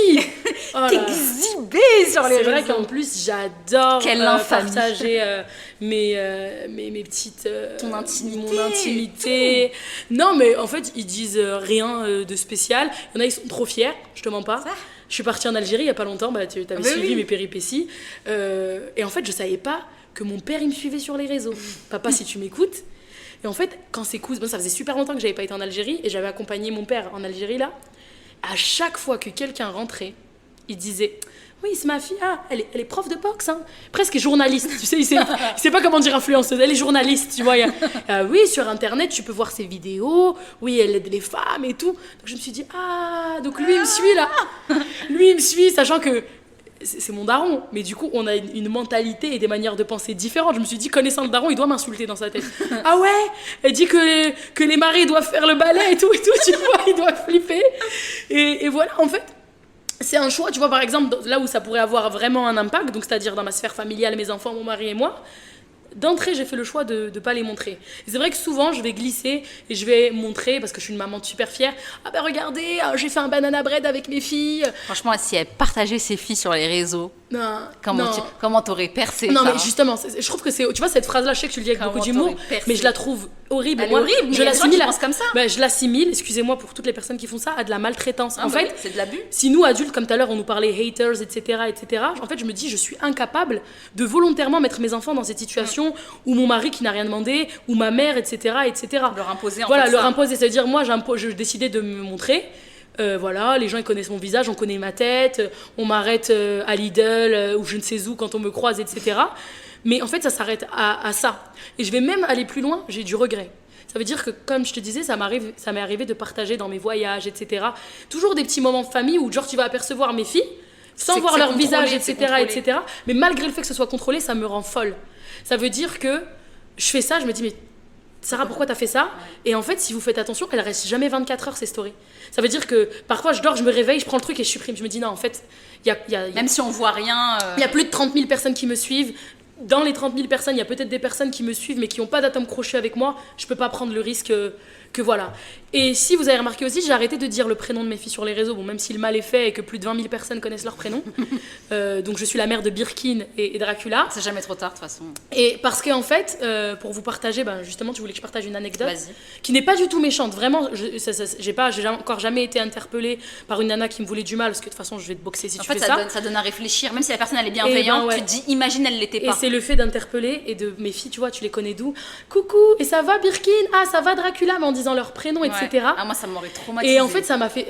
Oh là là. t'exhiber sur les C'est vrai réseaux? qu'en plus, j'adore Quelle infamie. partager mes petites... Ton intimité. Mon intimité. Non, mais en fait, ils disent rien de spécial. Il y en a, ils sont trop fiers, je te mens pas. Ça Je suis partie en Algérie il y a pas longtemps, bah, tu avais Mais suivi oui. mes péripéties. Et en fait, je savais pas que mon père, il me suivait sur les réseaux. Papa, si tu m'écoutes. Et en fait, quand ses cousins... Bon, ça faisait super longtemps que j'avais pas été en Algérie, et j'avais accompagné mon père en Algérie, là. À chaque fois que quelqu'un rentrait, il disait... Oui, c'est ma fille. Ah, elle est prof de boxe, hein. Presque journaliste. Tu sais, il sait pas comment dire influenceuse. Elle est journaliste, tu vois. Oui, sur Internet, tu peux voir ses vidéos. Oui, elle aide les femmes et tout. Donc je me suis dit, ah, donc lui, il me suit là. Lui, il me suit, sachant que c'est mon daron. Mais du coup, on a une mentalité et des manières de penser différentes. Je me suis dit, connaissant le daron, il doit m'insulter dans sa tête. Ah ouais. Elle dit que les maris doivent faire le balai et tout, tu vois. Ils doivent flipper. Et voilà, en fait. C'est un choix, tu vois, par exemple, là où ça pourrait avoir vraiment un impact, donc c'est-à-dire dans ma sphère familiale, mes enfants, mon mari et moi, d'entrée, j'ai fait le choix de ne pas les montrer. Et c'est vrai que souvent, je vais glisser et je vais montrer, parce que je suis une maman super fière, ah ben regardez, j'ai fait un banana bread avec mes filles. Franchement, si elle partageait ses filles sur les réseaux, Non, comment non. t'aurais percé Non, ça, mais justement, je trouve que c'est. Tu vois, cette phrase-là, je sais que tu le dis avec Comment beaucoup d'humour, t'aurais percé. mais je la trouve horrible. Elle est Moi, horrible, mais il je y a des gens l'assimile qui pensent comme ça. Ben, je l'assimile, excusez-moi pour toutes les personnes qui font ça, à de la maltraitance. Ah en bah fait, oui, c'est de l'abus. si nous, adultes, comme tout à l'heure, on nous parlait haters, etc., en fait, je me dis, je suis incapable de volontairement mettre mes enfants dans cette situation où mon mari qui n'a rien demandé, ou ma mère, etc., etc. Leur imposer en Voilà, fait leur ça. imposer, c'est-à-dire, moi, je décidais de me montrer. Voilà, les gens ils connaissent mon visage, on connaît ma tête, on m'arrête à Lidl ou je ne sais où quand on me croise, etc. Mais en fait, ça s'arrête à ça. Et je vais même aller plus loin, j'ai du regret. Ça veut dire que, comme je te disais, ça m'est arrivé de partager dans mes voyages, etc. Toujours des petits moments de famille où, genre, tu vas apercevoir mes filles sans C'est- voir c'est leur contrôlé, visage, c'est etc., contrôlé. etc. Mais malgré le fait que ce soit contrôlé, ça me rend folle. Ça veut dire que je fais ça, je me dis, mais Sarah, pourquoi t'as fait ça? Et en fait, si vous faites attention, elle reste jamais 24 heures, ces stories. Ça veut dire que parfois, je dors, je me réveille, je prends le truc et je supprime. Je me dis, non, en fait, il y a Même si on voit rien. plus de 30 000 personnes qui me suivent. Dans les 30 000 personnes, il y a peut-être des personnes qui me suivent, mais qui n'ont pas d'atome crochet avec moi. Je peux pas prendre le risque que voilà. Et si vous avez remarqué aussi, j'ai arrêté de dire le prénom de mes filles sur les réseaux, bon, même si le mal est fait et que plus de 20 000 personnes connaissent leur prénom. Donc je suis la mère de Birkin et Dracula. C'est jamais trop tard de toute façon. Et parce qu'en fait, pour vous partager, ben, justement, tu voulais que je partage une anecdote Vas-y. qui n'est pas du tout méchante. Vraiment, j'ai encore jamais été interpellée par une nana qui me voulait du mal, parce que de toute façon, je vais te boxer si En tu fait, fais ça. ça donne à réfléchir. Même si la personne elle est bienveillante, ouais. tu te dis, imagine elle l'était Et pas. c'est le fait d'interpeller et de mes filles, tu vois, tu les connais d'où? Coucou, et ça va Birkin? Ah, ça va Dracula? Mais en disant leur prénom, Ouais. etc. Ah, moi, ça m'aurait traumatisé. Et en fait, ça m'a fait.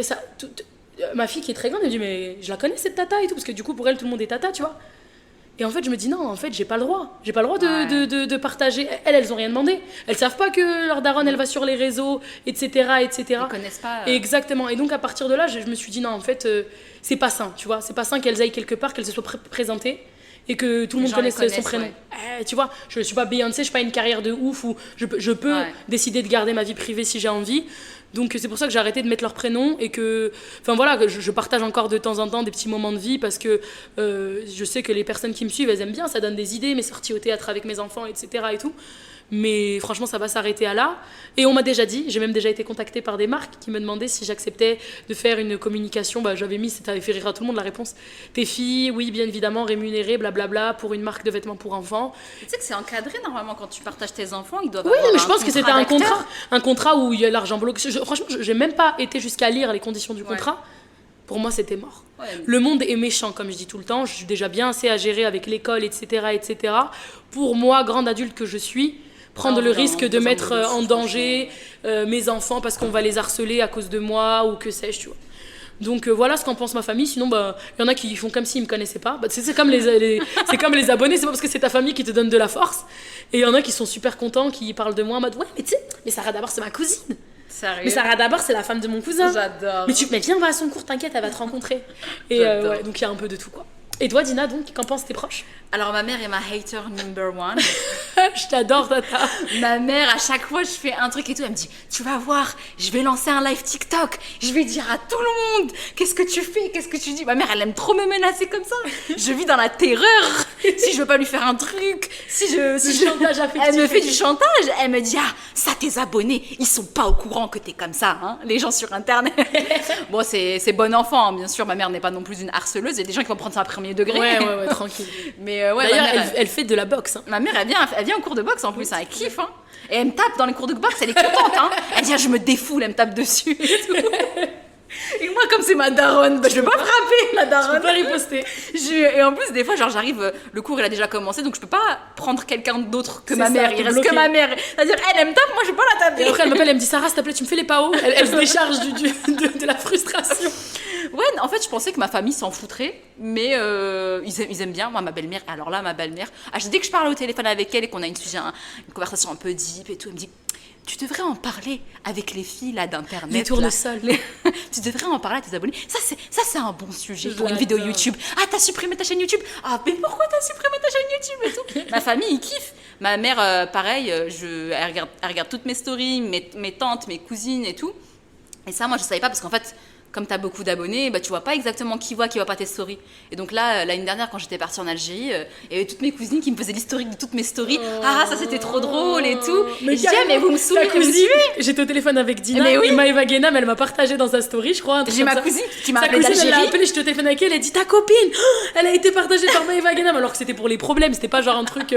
Ma fille qui est très grande, elle me dit, mais je la connais cette tata et tout, parce que du coup, pour elle, tout le monde est tata, tu vois. Et en fait, je me dis non, en fait, j'ai pas le droit. J'ai pas le droit de partager. Elles ont rien demandé. Elles savent pas que leur daronne, elle va sur les réseaux, etc., etc. Ils connaissent pas. Exactement. Et donc, à partir de là, je me suis dit non, en fait, c'est pas sain, tu vois. C'est pas sain qu'elles aillent quelque part, qu'elles se soient présentées et que tout le monde connaisse son prénom. Ouais. Tu vois, je suis pas Beyoncé, je suis pas une carrière de ouf où je peux décider de garder ma vie privée si j'ai envie. Donc c'est pour ça que j'ai arrêté de mettre leur prénom et que, enfin voilà, je partage encore de temps en temps des petits moments de vie parce que je sais que les personnes qui me suivent, elles aiment bien, ça donne des idées, mes sorties au théâtre avec mes enfants, etc. et tout. Mais franchement, ça va s'arrêter à là. Et on m'a déjà dit, j'ai même déjà été contactée par des marques qui me demandaient si j'acceptais de faire une communication. Bah, j'avais mis, ça avait fait rire à tout le monde la réponse. Tes filles, oui, bien évidemment, rémunérées, blablabla, pour une marque de vêtements pour enfants. Tu sais que c'est encadré normalement quand tu partages tes enfants, ils doivent Oui, avoir mais je pense que c'était d'acteur. un contrat où il y a l'argent bloqué. Franchement, j'ai même pas été jusqu'à lire les conditions du contrat. Pour moi, c'était mort. Ouais, mais... Le monde est méchant, comme je dis tout le temps. Je suis déjà bien assez à gérer avec l'école, etc., etc. Pour moi, grande adulte que je suis, prendre le risque de mettre en danger mes enfants parce qu'on va les harceler à cause de moi ou que sais-je, tu vois. Donc voilà ce qu'en pense ma famille. Sinon, bah, y en a qui font comme s'ils me connaissaient pas. Bah, c'est comme c'est comme les abonnés. C'est pas parce que c'est ta famille qui te donne de la force. Et il y en a qui sont super contents, qui parlent de moi en mode ouais, mais tu sais, mais Sarah d'abord c'est ma cousine. Sérieux? Mais Sarah d'abord c'est la femme de mon cousin. J'adore. Mais viens, on va à son cours, t'inquiète, elle va te rencontrer. Et ouais, donc il y a un peu de tout quoi. Et toi, Dina, donc, qu'en pensent tes proches? Alors, ma mère est ma hater number one. Je t'adore, Tata. Ma mère, à chaque fois, je fais un truc et tout, elle me dit, tu vas voir, je vais lancer un live TikTok, je vais dire à tout le monde, qu'est-ce que tu fais, qu'est-ce que tu dis. Ma mère, elle aime trop me menacer comme ça. Je vis dans la terreur. Si je veux pas lui faire un truc, chantage affectif. Elle me fait du chantage. Elle me dit, ah, ça, tes abonnés, ils sont pas au courant que t'es comme ça, hein, les gens sur Internet. Bon, c'est bon enfant, hein, bien sûr. Ma mère n'est pas non plus une harceleuse. Il y a des gens qui vont prendre ça à premier degré. Ouais, tranquille. Mais ouais, d'ailleurs, elle fait de la boxe. Hein. Ma mère, elle vient en cours de boxe en plus, elle kiffe. Hein. Et elle me tape dans les cours de boxe, elle est contente. Hein. Elle dit, ah, je me défoule, elle me tape dessus et tout. Et moi, comme c'est ma daronne, bah, je vais pas frapper la daronne. Je peux pas riposter. Et en plus, des fois, genre, j'arrive, le cours il a déjà commencé, donc je peux pas prendre quelqu'un d'autre que ma mère. Il reste que ma mère. C'est-à-dire, elle me tape, moi je peux pas la taper. Et après, elle m'appelle, elle me dit, Sarah, s'il te plaît, tu me fais les PAO. Elle se décharge de la frustration. Ouais, en fait, je pensais que ma famille s'en foutrait, mais ils aiment bien. Moi, ma belle-mère, alors là, ma belle-mère, dès que je parle au téléphone avec elle et qu'on a une conversation un peu deep et tout, elle me dit, tu devrais en parler avec les filles là d'internet. Les tournesols. Tu devrais en parler à tes abonnés. Ça c'est un bon sujet pour une vidéo YouTube. Ah, t'as supprimé ta chaîne YouTube. Ah, mais pourquoi t'as supprimé ta chaîne YouTube et tout. Ma famille, ils kiffent. Ma mère, pareil, elle regarde toutes mes stories, mes tantes, mes cousines et tout. Et ça, moi, je savais pas parce qu'en fait, comme tu as beaucoup d'abonnés, bah, tu vois pas exactement qui voit pas tes stories. Et donc là, l'année dernière, quand j'étais partie en Algérie, il y avait toutes mes cousines qui me faisaient l'historique de toutes mes stories. Ah, ça c'était trop drôle et tout. Mais je disais, mais vous me saoulez, j'étais au téléphone avec Dina et Maëva Guénam, elle m'a partagé dans sa story, je crois. J'ai ma cousine qui m'a appelée d'Algérie. Elle l'a appelée, j'étais au téléphone avec elle, elle dit ta copine, elle a été partagée par Maëva Guénam, alors que c'était pour les problèmes, c'était pas genre un truc,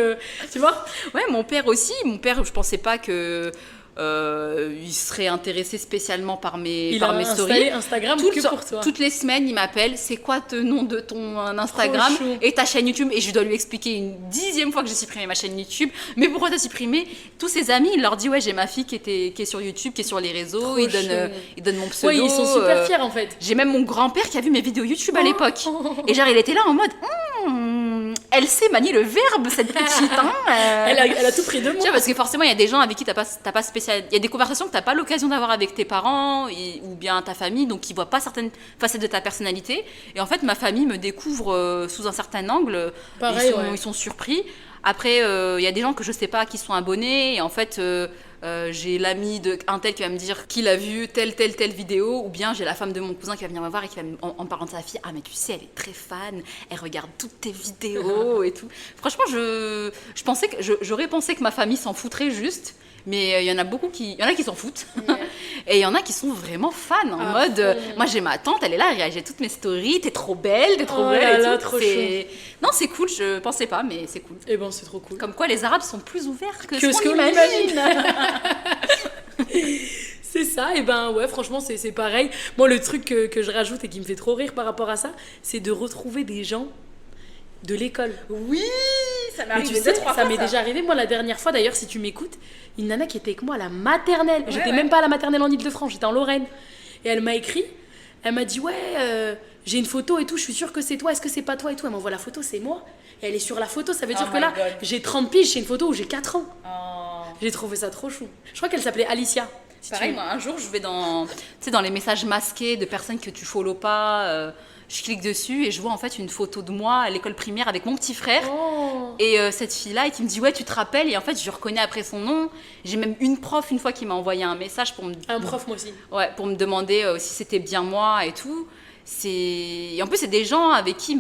tu vois. Ouais, mon père aussi. Mon père, je pensais pas que... il serait intéressé spécialement par mes stories. Instagram que pour toi. Toutes les semaines, il m'appelle. C'est quoi le nom de ton Instagram et ta chaîne YouTube? Et je dois lui expliquer une 10e fois que j'ai supprimé ma chaîne YouTube. Mais pourquoi t'as supprimé? Tous ses amis, il leur dit ouais, j'ai ma fille qui est sur YouTube, qui est sur les réseaux. Il donne mon pseudo. Ouais, ils sont super fiers en fait. J'ai même mon grand-père qui a vu mes vidéos YouTube à l'époque. Et genre, il était là en mode. Elle sait manier le verbe, cette petite. Hein, elle a tout pris de moi. Tu vois, parce que forcément, il y a des gens avec qui t'as pas spécial. Il y a des conversations que t'as pas l'occasion d'avoir avec tes parents ou bien ta famille, donc qui voient pas certaines facettes de ta personnalité. Et en fait, ma famille me découvre sous un certain angle. Pareil, ils sont surpris. Après, il y a des gens que je sais pas qui sont abonnés. Et en fait, j'ai l'ami d'un tel qui va me dire qu'il a vu telle vidéo, ou bien j'ai la femme de mon cousin qui va venir me voir et qui va en parlant de sa fille, ah mais tu sais, elle est très fan, elle regarde toutes tes vidéos et tout. Franchement, je pensais que j'aurais pensé que ma famille s'en foutrait juste. Mais il y en a qui s'en foutent. Yeah. Et il y en a qui sont vraiment fans en mode moi j'ai ma tante, elle est là, elle réagit à toutes mes stories, t'es trop belle et tout. Trop chou. Non, c'est cool, je pensais pas, mais c'est cool. Et bon, c'est trop cool. Comme quoi les Arabes sont plus ouverts que ce qu'on imagine. C'est ça, et ben ouais, franchement c'est pareil. Moi le truc que je rajoute et qui me fait trop rire par rapport à ça, c'est de retrouver des gens de l'école. Oui, ça m'est arrivé ça m'est déjà arrivé. Moi, la dernière fois, d'ailleurs, si tu m'écoutes, une nana qui était avec moi à la maternelle. J'étais même pas à la maternelle en Ile-de-France, j'étais en Lorraine. Et elle m'a écrit, elle m'a dit, ouais, j'ai une photo et tout, je suis sûre que c'est toi, est-ce que c'est pas toi et tout. Elle m'envoie la photo, c'est moi. Et elle est sur la photo, ça veut dire Oh que my là, God. j'ai 30 piges, j'ai une photo où j'ai 4 ans. Oh. J'ai trouvé ça trop chou. Je crois qu'elle s'appelait Alicia. Si Pareil, tu- moi, un jour, je vais dans, tu sais, dans les messages masqués de personnes que tu follow pas. Je clique dessus et je vois en fait une photo de moi à l'école primaire avec mon petit frère. Oh. Et cette fille-là, et qui me dit ouais, tu te rappelles? Et en fait, je reconnais après son nom. J'ai même une prof une fois qui m'a envoyé un message pour me, Un prof, moi aussi. ouais, pour me demander si c'était bien moi et tout. Et en plus, c'est des gens avec qui,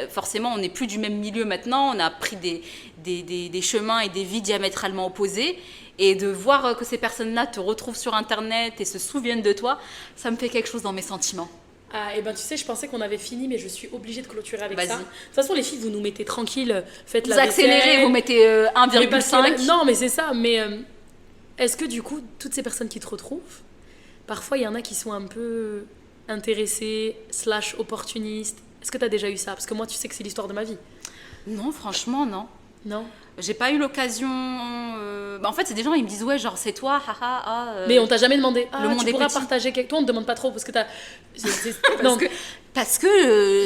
forcément, on n'est plus du même milieu maintenant. On a pris des chemins et des vies diamétralement opposés. Et de voir que ces personnes-là te retrouvent sur Internet et se souviennent de toi, ça me fait quelque chose dans mes sentiments. Ah, et ben tu sais, je pensais qu'on avait fini, mais je suis obligée de clôturer avec Vas-y. ça. De toute façon, les filles, vous nous mettez tranquille, faites Vous la accélérez, vaisselle. vous mettez Mais parce que là- 1,5. non, mais c'est ça. Mais est-ce que du coup, toutes ces personnes qui te retrouvent, parfois il y en a qui sont un peu intéressés, / opportunistes. Est-ce que tu as déjà eu ça? Parce que moi, tu sais que c'est l'histoire de ma vie. Non, franchement, non. Non. J'ai pas eu l'occasion. En fait, c'est des gens, ils me disent ouais, genre c'est toi, haha, Mais on t'a jamais demandé. Ah, le monde tu est pourras petit. partager quelque. Toi, on te demande pas trop parce que t'as. parce que, parce que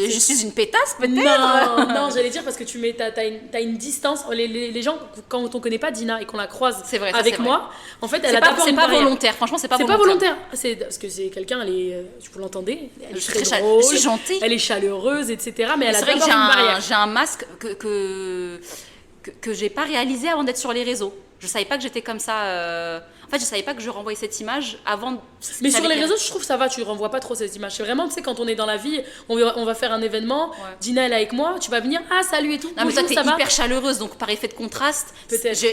je suis une pétasse, peut-être. Non, non, j'allais dire parce que t'as une distance. Les gens, quand on connaît pas Dina et qu'on la croise C'est vrai, ça, avec c'est moi, en fait, elle C'est a d'abord pas une barrière. volontaire, franchement, c'est pas C'est volontaire. pas volontaire. C'est parce que c'est quelqu'un, elle est, vous l'entendez, elle Je est suis très très drôle, je suis gentille. elle est chaleureuse, etc. Mais elle a C'est vrai que d'abord une barrière. j'ai un masque que j'ai pas réalisé avant d'être sur les réseaux. Je savais pas que j'étais comme ça. En fait, je savais pas que je renvoyais cette image avant. Mais ça sur les avait- réseaux, je trouve ça va, tu renvoies pas trop ces images. C'est vraiment, tu sais, quand on est dans la vie, on va faire un événement, Ouais. Dina elle est avec moi, tu vas venir, ah salut et tout. Non, mais toi, bonjour, t'es ça va hyper chaleureuse, donc par effet de contraste, Peut-être.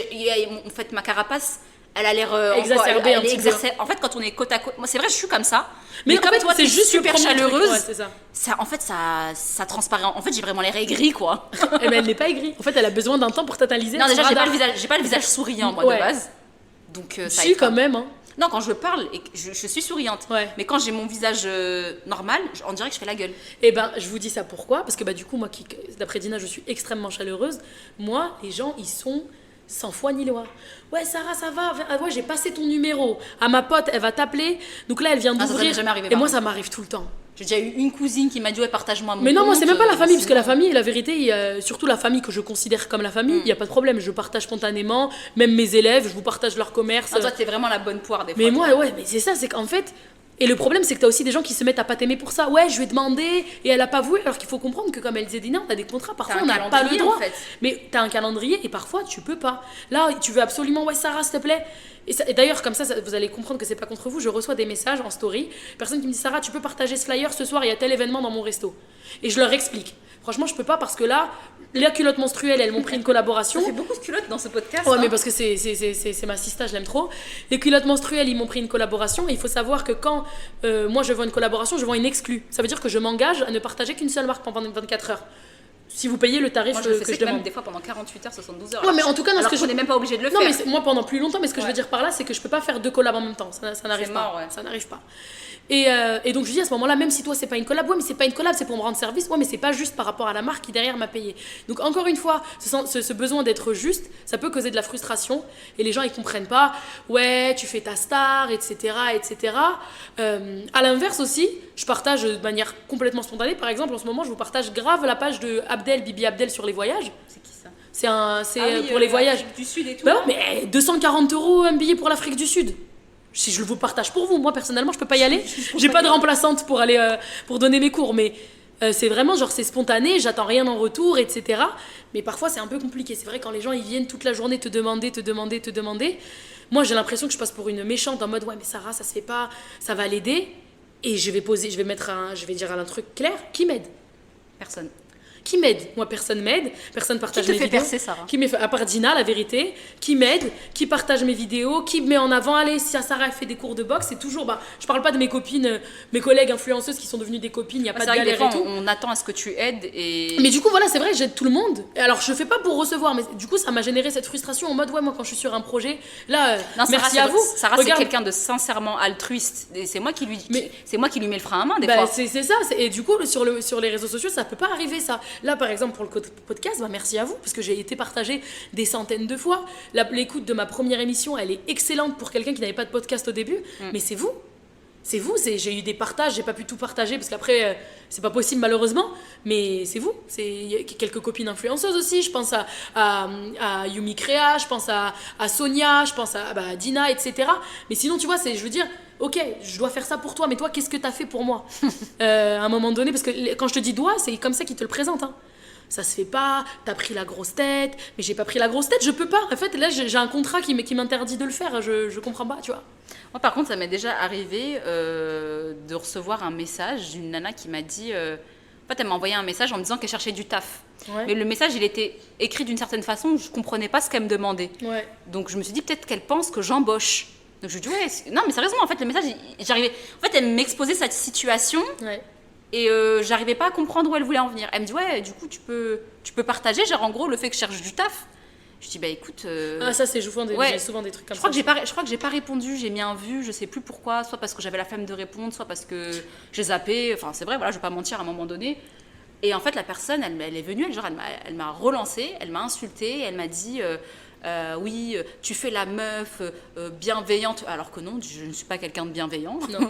en fait, ma carapace, elle a l'air Exacerbée un petit peu. En fait, quand on est côte à côte, moi, c'est vrai, je suis comme ça. Mais comme en fait, toi, c'est t'es juste le super premier truc. chaleureuse. Ouais, c'est ça. En fait, ça transparaît. En fait, j'ai vraiment l'air aigrie, quoi. Eh ben, elle n'est pas aigrie. En fait, elle a besoin d'un temps pour t'analyser. Non, déjà, son j'ai pas radar. le visage souriant, moi, Ouais. de base. Donc, ça Si, aide pas. quand même. Hein. Non, quand je parle, et que je suis souriante. Ouais. Mais quand j'ai mon visage normal, on dirait que je fais la gueule. Eh ben, je vous dis ça pourquoi? Parce que bah, du coup, moi, d'après Dina, je suis extrêmement chaleureuse. Moi, les gens, ils sont sans foi ni loi. Ouais, Sarah, ça va? Ah, ouais, j'ai passé ton numéro. À ma pote, elle va t'appeler. Donc là, elle vient Ah, ça d'ouvrir. m'est jamais arrivé, Et par moi, contre. ça m'arrive tout le temps. J'ai déjà eu une cousine qui m'a dit ouais, partage-moi mon Mais non, moi, compte, c'est même pas la famille, parce que la sinon- famille, la vérité, surtout la famille que je considère comme la famille, il n'y a pas de problème. Je partage spontanément. Même mes élèves, je vous partage leur commerce. Ah, toi, t'es vraiment la bonne poire des fois. Mais toi. moi, ouais, mais c'est ça, c'est qu'en fait. Et le problème, c'est que t'as aussi des gens qui se mettent à pas t'aimer pour ça. Ouais, je lui ai demandé et elle a pas voulu. Alors qu'il faut comprendre que, comme elle disait Dina, on a des contrats. Parfois, T'as un on n'a pas le calendrier, droit. en fait. Mais t'as un calendrier et parfois, tu peux pas. Là, tu veux absolument, ouais, Sarah, s'il te plaît. Et d'ailleurs, comme ça, vous allez comprendre que c'est pas contre vous. Je reçois des messages en story. Personne qui me dit, Sarah, tu peux partager ce flyer ce soir, il y a tel événement dans mon resto. Et je leur explique. Franchement, je peux pas parce que là, les culottes menstruelles, elles m'ont pris une collaboration. Ça fait beaucoup de culottes dans ce podcast. Ouais, hein. mais parce que c'est ma sista, je l'aime trop. Les culottes menstruelles, ils m'ont pris une collaboration. Et il faut savoir que quand moi je vends une collaboration, je vends une exclue. Ça veut dire que je m'engage à ne partager qu'une seule marque pendant 24 heures. Si vous payez le tarif Moi, je le fais que je sec même demande. des fois pendant 48 heures, 72 heures. Ouais, mais en tout cas, non, alors ce que qu'on je- n'est même pas obligé de le Non, faire. mais moi pendant plus longtemps, mais ce que je veux Ouais. dire par là, c'est que je peux pas faire deux collabs en même temps. Ça n'arrive C'est pas. mort, ouais. Ça n'arrive pas. Et donc je dis à ce moment-là, même si toi c'est pas une collab, ouais, mais c'est pas une collab, c'est pour me rendre service, ouais, mais c'est pas juste par rapport à la marque qui derrière m'a payé. Donc encore une fois, ce besoin d'être juste, ça peut causer de la frustration et les gens ils comprennent pas. Ouais, tu fais ta star, etc., etc. À l'inverse aussi, je partage de manière complètement spontanée. Par exemple, en ce moment, je vous partage grave la page de Abdel, Bibi Abdel sur les voyages. C'est qui ça? C'est pour les voyages. Du Sud et tout. Bah ouais, mais 240 € un billet pour l'Afrique du Sud. Si je le vous partage pour vous, moi personnellement, je peux pas y aller. J'ai pas de remplaçante pour aller pour donner mes cours, mais c'est vraiment genre c'est spontané, j'attends rien en retour, etc. Mais parfois c'est un peu compliqué. C'est vrai quand les gens ils viennent toute la journée te demander. Moi j'ai l'impression que je passe pour une méchante en mode ouais mais Sarah ça se fait pas, ça va l'aider. Et je vais dire un truc clair, qui m'aide. Personne. Qui m'aide? Moi, personne m'aide, personne partage te mes fait vidéos. percer, Sarah? Qui à part Dina, la vérité, qui m'aide, qui partage mes vidéos, qui me met en avant. Allez, si Sarah elle fait des cours de boxe, c'est toujours. Je parle pas de mes copines, mes collègues influenceuses qui sont devenues des copines, il n'y a pas C'est de vrai que des galère fois, et tout. on attend à ce que tu aides et. Mais du coup, voilà, c'est vrai, j'aide tout le monde. Et alors, je fais pas pour recevoir, mais du coup, ça m'a généré cette frustration en mode, ouais, moi, quand je suis sur un projet, là, Non, merci Sarah, à vous. Sarah, c'est Regarde, quelqu'un de sincèrement altruiste. Et c'est moi qui lui Mais- c'est moi qui lui mets le frein à main des bah, fois. c'est ça. Et du coup, sur les réseaux sociaux, ça peut pas arriver, ça. Là, par exemple, pour le podcast, merci à vous, parce que j'ai été partagée des centaines de fois. L'écoute de ma première émission, elle est excellente pour quelqu'un qui n'avait pas de podcast au début, mais c'est vous. c'est vous, j'ai eu des partages, j'ai pas pu tout partager parce qu'après c'est pas possible malheureusement, mais c'est vous, il y a quelques copines influenceuses aussi, je pense à Yumi Créa, je pense à Sonia, je pense à Dina, etc. Mais sinon tu vois, je veux dire, ok, je dois faire ça pour toi, mais toi qu'est-ce que t'as fait pour moi à un moment donné, parce que quand je te dis doigt, c'est comme ça qu'ils te le présentent, hein. Ça se fait pas, t'as pris la grosse tête, mais j'ai pas pris la grosse tête, je peux pas. En fait, là, j'ai un contrat qui m'interdit de le faire, je comprends pas, tu vois. Moi, par contre, ça m'est déjà arrivé de recevoir un message d'une nana qui m'a dit... en fait, elle m'a envoyé un message en me disant qu'elle cherchait du taf. Ouais. Mais le message, il était écrit d'une certaine façon, je comprenais pas ce qu'elle me demandait. Ouais. Donc, je me suis dit, peut-être qu'elle pense que j'embauche. Donc, je lui ai dit, ouais, non, mais sérieusement, en fait, le message, j'arrivais... En fait, elle m'exposait cette situation... Ouais. Et j'arrivais pas à comprendre où elle voulait en venir. Elle me dit, ouais, du coup, tu peux partager, genre en gros, le fait que je cherche du taf. Je dis, bah écoute. Ah, ça, c'est souvent ouais. j'ai souvent des trucs comme je ça. crois que j'ai pas répondu, j'ai mis un vu, je sais plus pourquoi, soit parce que j'avais la flemme de répondre, soit parce que j'ai zappé. Enfin, c'est vrai, voilà, je vais pas mentir à un moment donné. Et en fait, la personne, elle est venue, elle m'a relancée, elle m'a insultée, elle m'a dit. Oui, tu fais la meuf bienveillante, alors que non, je ne suis pas quelqu'un de bienveillant. Non.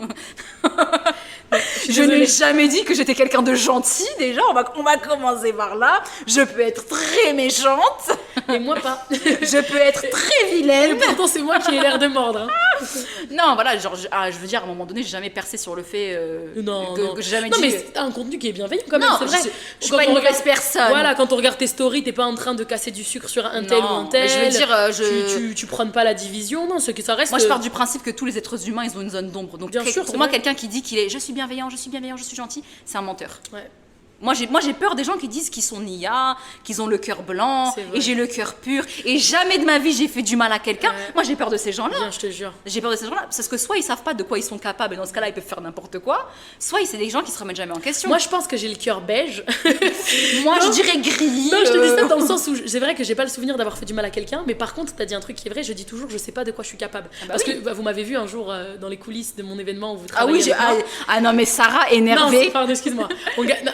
Je n'ai jamais dit que j'étais quelqu'un de gentil, déjà, on va commencer par là. Je peux être très méchante. Et moi pas. Je peux être très vilaine. Et pourtant, c'est moi qui ai l'air de mordre. Hein. Non, voilà, genre, je veux dire, à un moment donné, j'ai jamais percé sur le fait que j'ai jamais non, dit... mais c'est un contenu qui est bienveillant quand même, non, c'est vrai. Je suis pas une mauvaise personne. Voilà, quand on regarde tes stories, t'es pas en train de casser du sucre sur un tel ou un tel. Je veux dire, tu prônes pas la division, non, ce que ça reste. Moi, je pars du principe que tous les êtres humains, ils ont une zone d'ombre. Donc, bien sûr, pour moi, quelqu'un qui dit qu'il est je suis bienveillant, je suis gentil, c'est un menteur. Ouais. Moi, j'ai peur des gens qui disent qu'ils sont nia, qu'ils ont le cœur blanc, et j'ai le cœur pur, et jamais de ma vie j'ai fait du mal à quelqu'un. Ouais. Moi, j'ai peur de ces gens-là. Bien, je te jure. J'ai peur de ces gens-là, parce que soit ils savent pas de quoi ils sont capables, et dans ce cas-là, ils peuvent faire n'importe quoi, soit c'est des gens qui se remettent jamais en question. Moi, je pense que j'ai le cœur beige. Moi, je dirais gris. Non, je te dis ça dans le sens où c'est vrai que j'ai pas le souvenir d'avoir fait du mal à quelqu'un, mais par contre, t'as dit un truc qui est vrai, je dis toujours, je sais pas de quoi je suis capable. Parce que vous m'avez vu un jour dans les coulisses de mon événement où vous travaillez. Ah non, mais Sarah énervée. Non, pardon, excuse-moi.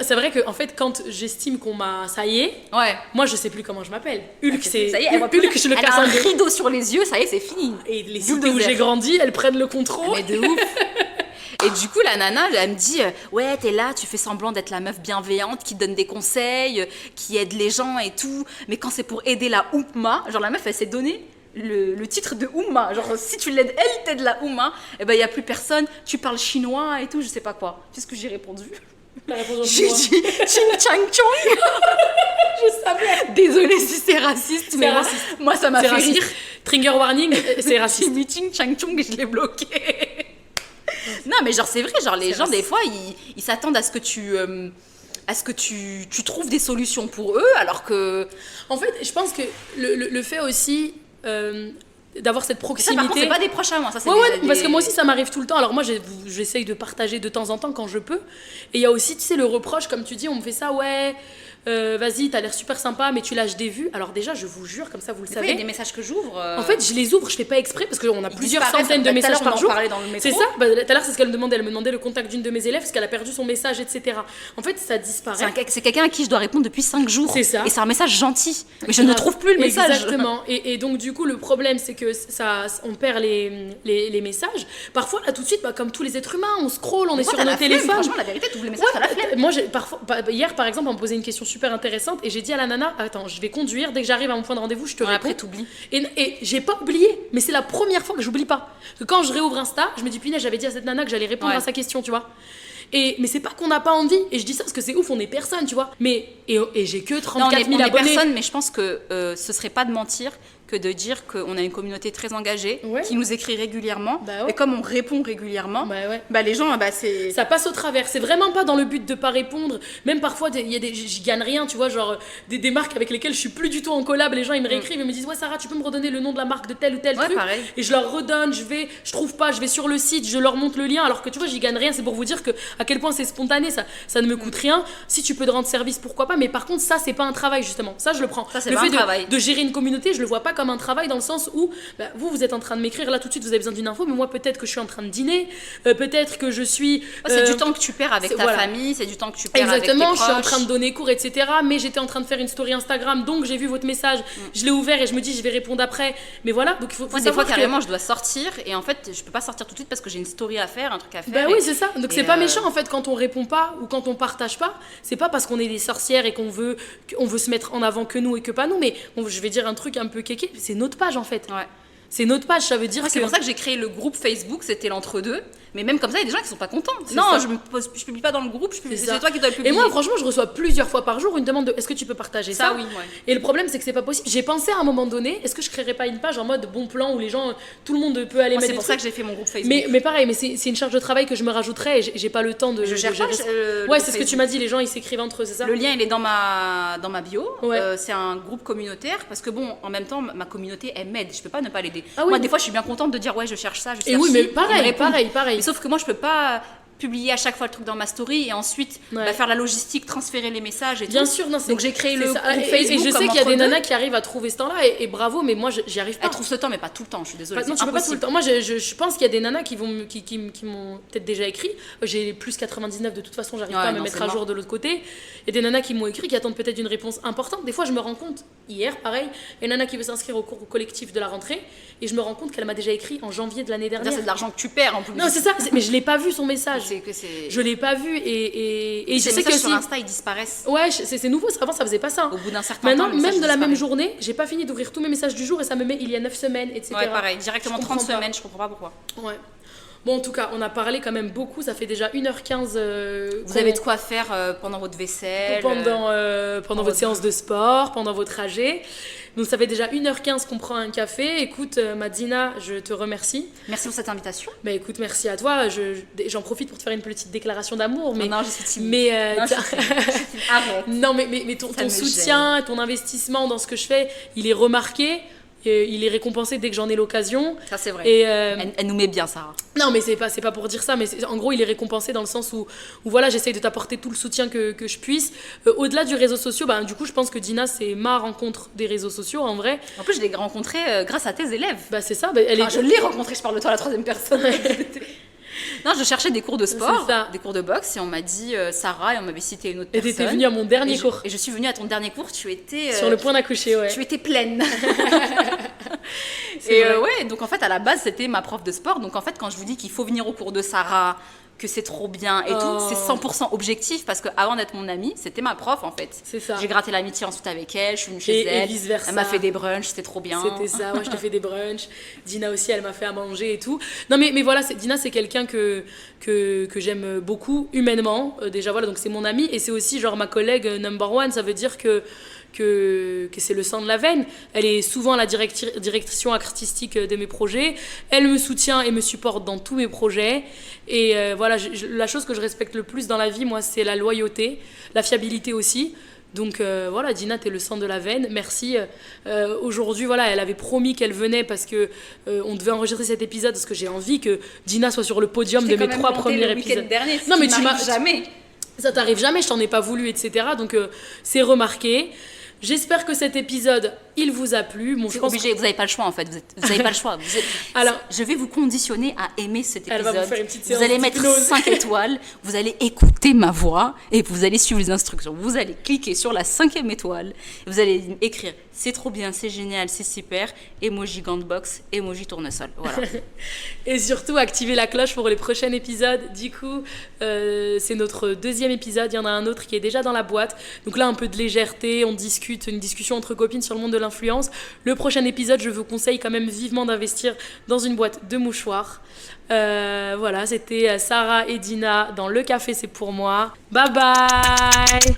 C'est vrai que en fait, quand j'estime qu'on m'a. Ça y est. Ouais. Moi, je sais plus comment je m'appelle. Hulk, c'est. Ça y est, elle Hulk, je le casse un rideau sur les yeux, ça y est, c'est fini. Et les cités où j'ai grandi, elles prennent le contrôle. Mais de ouf. Et du coup, la nana, elle me dit ouais, t'es là, tu fais semblant d'être la meuf bienveillante qui donne des conseils, qui aide les gens et tout. Mais quand c'est pour aider la Oumma, genre la meuf, elle s'est donné le titre de Oumma. Genre, si tu l'aides, elle t'aide la Oumma, et ben il y a plus personne, tu parles chinois et tout, je sais pas quoi. C'est ce que j'ai répondu. J'ai dit Ching Chang Chong. Je savais. Désolée si c'est raciste, mais moi ça m'a fait rire. Trigger warning, c'est raciste. J'ai dit Ching Chang Chong et je l'ai bloqué. Non, mais genre c'est vrai, genre les gens des fois ils s'attendent à ce que tu trouves des solutions pour eux, alors que en fait je pense que le fait aussi d'avoir cette proximité. Ça, par contre, c'est pas des proches à moi. Ça, c'est parce que moi aussi, ça m'arrive tout le temps. Alors moi, j'essaye de partager de temps en temps quand je peux. Et il y a aussi, tu sais, le reproche, comme tu dis, on me fait ça, ouais, vas-y, t'as l'air super sympa, mais tu lâches des vues. Alors déjà, je vous jure, comme ça, vous le savez. Il y a des messages que j'ouvre. En fait, je les ouvre, je fais pas exprès, parce qu'on a plusieurs centaines de messages par jour. C'est ça. Tout à l'heure, c'est ce qu'elle me demandait. Elle me demandait le contact d'une de mes élèves, parce qu'elle a perdu son message, etc. En fait, ça disparaît. C'est quelqu'un à qui je dois répondre depuis 5 jours. C'est ça. Et c'est un message gentil. Mais je ne trouve plus le message. Exactement. Et donc, du coup, le problème, c'est que on perd les messages. Parfois, là, tout de suite, comme tous les êtres humains, on scroll, on est sur nos téléphones. Franchement, la vérité, tu ouvres les messages, t'as la flemme. Moi, hier, par exemple, on me posait une question super intéressante et j'ai dit à la nana, attends, je vais conduire, dès que j'arrive à mon point de rendez-vous, je te réponds. Après, t'oublies. Et j'ai pas oublié, mais c'est la première fois que j'oublie pas. Parce que quand je réouvre Insta, je me dis, punaise, j'avais dit à cette nana que j'allais répondre à sa question, tu vois. Mais c'est pas qu'on n'a pas envie, et je dis ça parce que c'est ouf, on est personne, tu vois. Mais j'ai que 34 000 abonnés. Personne, mais je pense que ce serait pas de mentir que de dire qu'on a une communauté très engagée, qui nous écrit régulièrement, et comme on répond régulièrement, les gens, c'est... Ça passe au travers, c'est vraiment pas dans le but de pas répondre, même parfois, j'y gagne rien, tu vois, genre des marques avec lesquelles je suis plus du tout en collab, les gens ils me réécrivent et me disent, ouais Sarah, tu peux me redonner le nom de la marque de tel ou tel truc, pareil. Et je leur redonne, je trouve pas, je vais sur le site, je leur montre le lien, alors que tu vois, j'y gagne rien, c'est pour vous dire que à quel point c'est spontané, ça ne me coûte rien, si tu peux te rendre service, pourquoi pas, mais par contre, ça c'est pas un travail justement, ça je le prends. Ça, c'est le pas fait un travail. de gérer une communauté, je le vois pas comme un travail dans le sens où vous êtes en train de m'écrire, là tout de suite vous avez besoin d'une info, mais moi peut-être que je suis en train de dîner, peut-être que je suis... c'est du temps que tu perds avec ta famille, c'est du temps que tu perds avec tes proches. Exactement, je suis en train de donner cours, etc. Mais j'étais en train de faire une story Instagram, donc j'ai vu votre message, je l'ai ouvert et je me dis je vais répondre après. Mais voilà, donc il faut des fois carrément je dois sortir et en fait je peux pas sortir tout de suite parce que j'ai une story à faire, un truc à faire. Oui, c'est ça. Donc c'est pas méchant en fait quand on répond pas ou quand on partage pas. C'est pas parce qu'on est des sorcières et qu'on veut se mettre en avant que nous et que pas nous. Mais je vais dire un truc un peu kéké, c'est notre page en fait. Ouais. C'est notre page, ça veut dire que... C'est pour ça que j'ai créé le groupe Facebook, c'était l'entre-deux. Mais même comme ça, il y a des gens qui sont pas contents. Non, je publie pas dans le groupe, c'est toi qui dois le publier. Et moi, franchement, je reçois plusieurs fois par jour une demande de est-ce que tu peux partager ça? Oui, ouais. Et le problème, c'est que c'est pas possible. J'ai pensé à un moment donné, est-ce que je créerais pas une page en mode bon plan où les gens, tout le monde peut aller mettre. C'est pour ça que j'ai fait mon groupe Facebook. Mais pareil, mais c'est une charge de travail que je me rajouterais et j'ai pas le temps de. Je gère pas. Ouais, c'est ce que tu m'as dit, les gens ils s'écrivent entre eux, c'est ça? Le lien il est dans ma bio. Ouais. C'est un groupe communautaire parce que bon, en même temps, ma communauté elle m'aide. Je peux pas ne pas l'aider. Ah oui. Moi, des fois, je suis bien contente de dire ouais, je cherche ça, je cherche. Et oui, mais pareil. Mais sauf que moi, je peux pas publier à chaque fois le truc dans ma story et ensuite faire la logistique, transférer les messages et tout. Bien sûr, non, donc j'ai créé le groupe Facebook. Et je sais qu'il y a des nanas qui arrivent à trouver ce temps-là et bravo, mais moi j'y arrive pas. Elles trouvent ce temps, mais pas tout le temps, je suis désolée. Non, tu peux pas tout le temps. Moi je pense qu'il y a des nanas qui m'ont peut-être déjà écrit. J'ai plus 99 de toute façon, j'arrive pas à me mettre à jour de l'autre côté. Il y a des nanas qui m'ont écrit, qui attendent peut-être une réponse importante. Des fois je me rends compte, hier pareil, il y a une nana qui veut s'inscrire au cours collectif de la rentrée et je me rends compte qu'elle m'a déjà écrit en janvier de l'année dernière. C'est de l'argent que tu perds en plus. Non, c'est ça, mais je l'ai pas vu son message. Je l'ai pas vu et je sais que sur Insta ils disparaissent. Ouais, c'est nouveau, avant ça faisait pas ça. Au bout d'un certain temps, maintenant même de la même journée, j'ai pas fini d'ouvrir tous mes messages du jour et ça me met il y a 9 semaines, etc. Ouais, pareil, directement 30 semaines, je comprends pas pourquoi. Ouais. Bon, en tout cas, on a parlé quand même beaucoup, ça fait déjà 1h15. Vous avez de quoi faire pendant votre vaisselle, pendant votre séance de sport, pendant vos trajets. Donc ça fait déjà 1h15 qu'on prend un café. Écoute, Madina, je te remercie. Merci pour cette invitation. Bah écoute, merci à toi. J'en profite pour te faire une petite déclaration d'amour. Mais, non, je suis timide. Mais, arrête. Non, mais ton soutien, ton investissement dans ce que je fais, il est remarqué. Il est récompensé dès que j'en ai l'occasion. Ça, c'est vrai. Et elle nous met bien, Sarah. Non, mais c'est pas pour dire ça, mais en gros, il est récompensé dans le sens où voilà, j'essaye de t'apporter tout le soutien que je puisse. Au-delà du réseau social, du coup, je pense que Dina, c'est ma rencontre des réseaux sociaux, en vrai. En plus, je l'ai rencontrée grâce à tes élèves. C'est ça. Je l'ai rencontrée, je parle de toi à la troisième personne. Non, je cherchais des cours de sport, des cours de boxe, et on m'a dit Sarah, et on m'avait cité une autre personne. Et t'étais venue à mon dernier cours. Et je suis venue à ton dernier cours, tu étais... sur le point d'accoucher, ouais. Tu étais pleine. Et donc en fait, à la base, c'était ma prof de sport. Donc en fait, quand je vous dis qu'il faut venir au cours de Sarah, que c'est trop bien et tout, c'est 100% objectif parce qu'avant d'être mon amie, c'était ma prof en fait. C'est ça. J'ai gratté l'amitié ensuite avec elle, je suis venue chez elle. Et vice versa. Elle m'a fait des brunchs, c'était trop bien. C'était ça, moi je te fais des brunchs. Dina aussi, elle m'a fait à manger et tout. Non mais voilà, Dina c'est quelqu'un que j'aime beaucoup humainement. Déjà voilà, donc c'est mon amie et c'est aussi genre ma collègue number one, ça veut dire que c'est le sang de la veine. Elle est souvent à la direction artistique de mes projets. Elle me soutient et me supporte dans tous mes projets. Et voilà, la chose que je respecte le plus dans la vie, moi, c'est la loyauté, la fiabilité aussi. Donc voilà, Dina, t'es le sang de la veine. Merci. Aujourd'hui, voilà, elle avait promis qu'elle venait parce que on devait enregistrer cet épisode parce que j'ai envie que Dina soit sur le podium de mes 3 premiers épisodes. Non, mais tu m'as jamais. Ça t'arrive jamais, je t'en ai pas voulu, etc. Donc c'est remarqué. J'espère que cet épisode, il vous a plu. Bon, c'est obligé, vous n'avez pas le choix en fait. Vous n'avez pas le choix. Alors, je vais vous conditionner à aimer cet épisode. Elle va vous faire une petite séance. Vous allez mettre 5 étoiles, vous allez écouter ma voix et vous allez suivre les instructions. Vous allez cliquer sur la 5e étoile. Vous allez écrire c'est trop bien, c'est génial, c'est super. Emoji Gantbox, emoji tournesol. Voilà. Et surtout, activez la cloche pour les prochains épisodes. Du coup, c'est notre 2e épisode. Il y en a un autre qui est déjà dans la boîte. Donc là, un peu de légèreté. On discute, une discussion entre copines sur le monde de l'influence. Le prochain épisode, je vous conseille quand même vivement d'investir dans une boîte de mouchoirs. Voilà, c'était Sarah et Dina dans Le Café, c'est pour moi. Bye bye!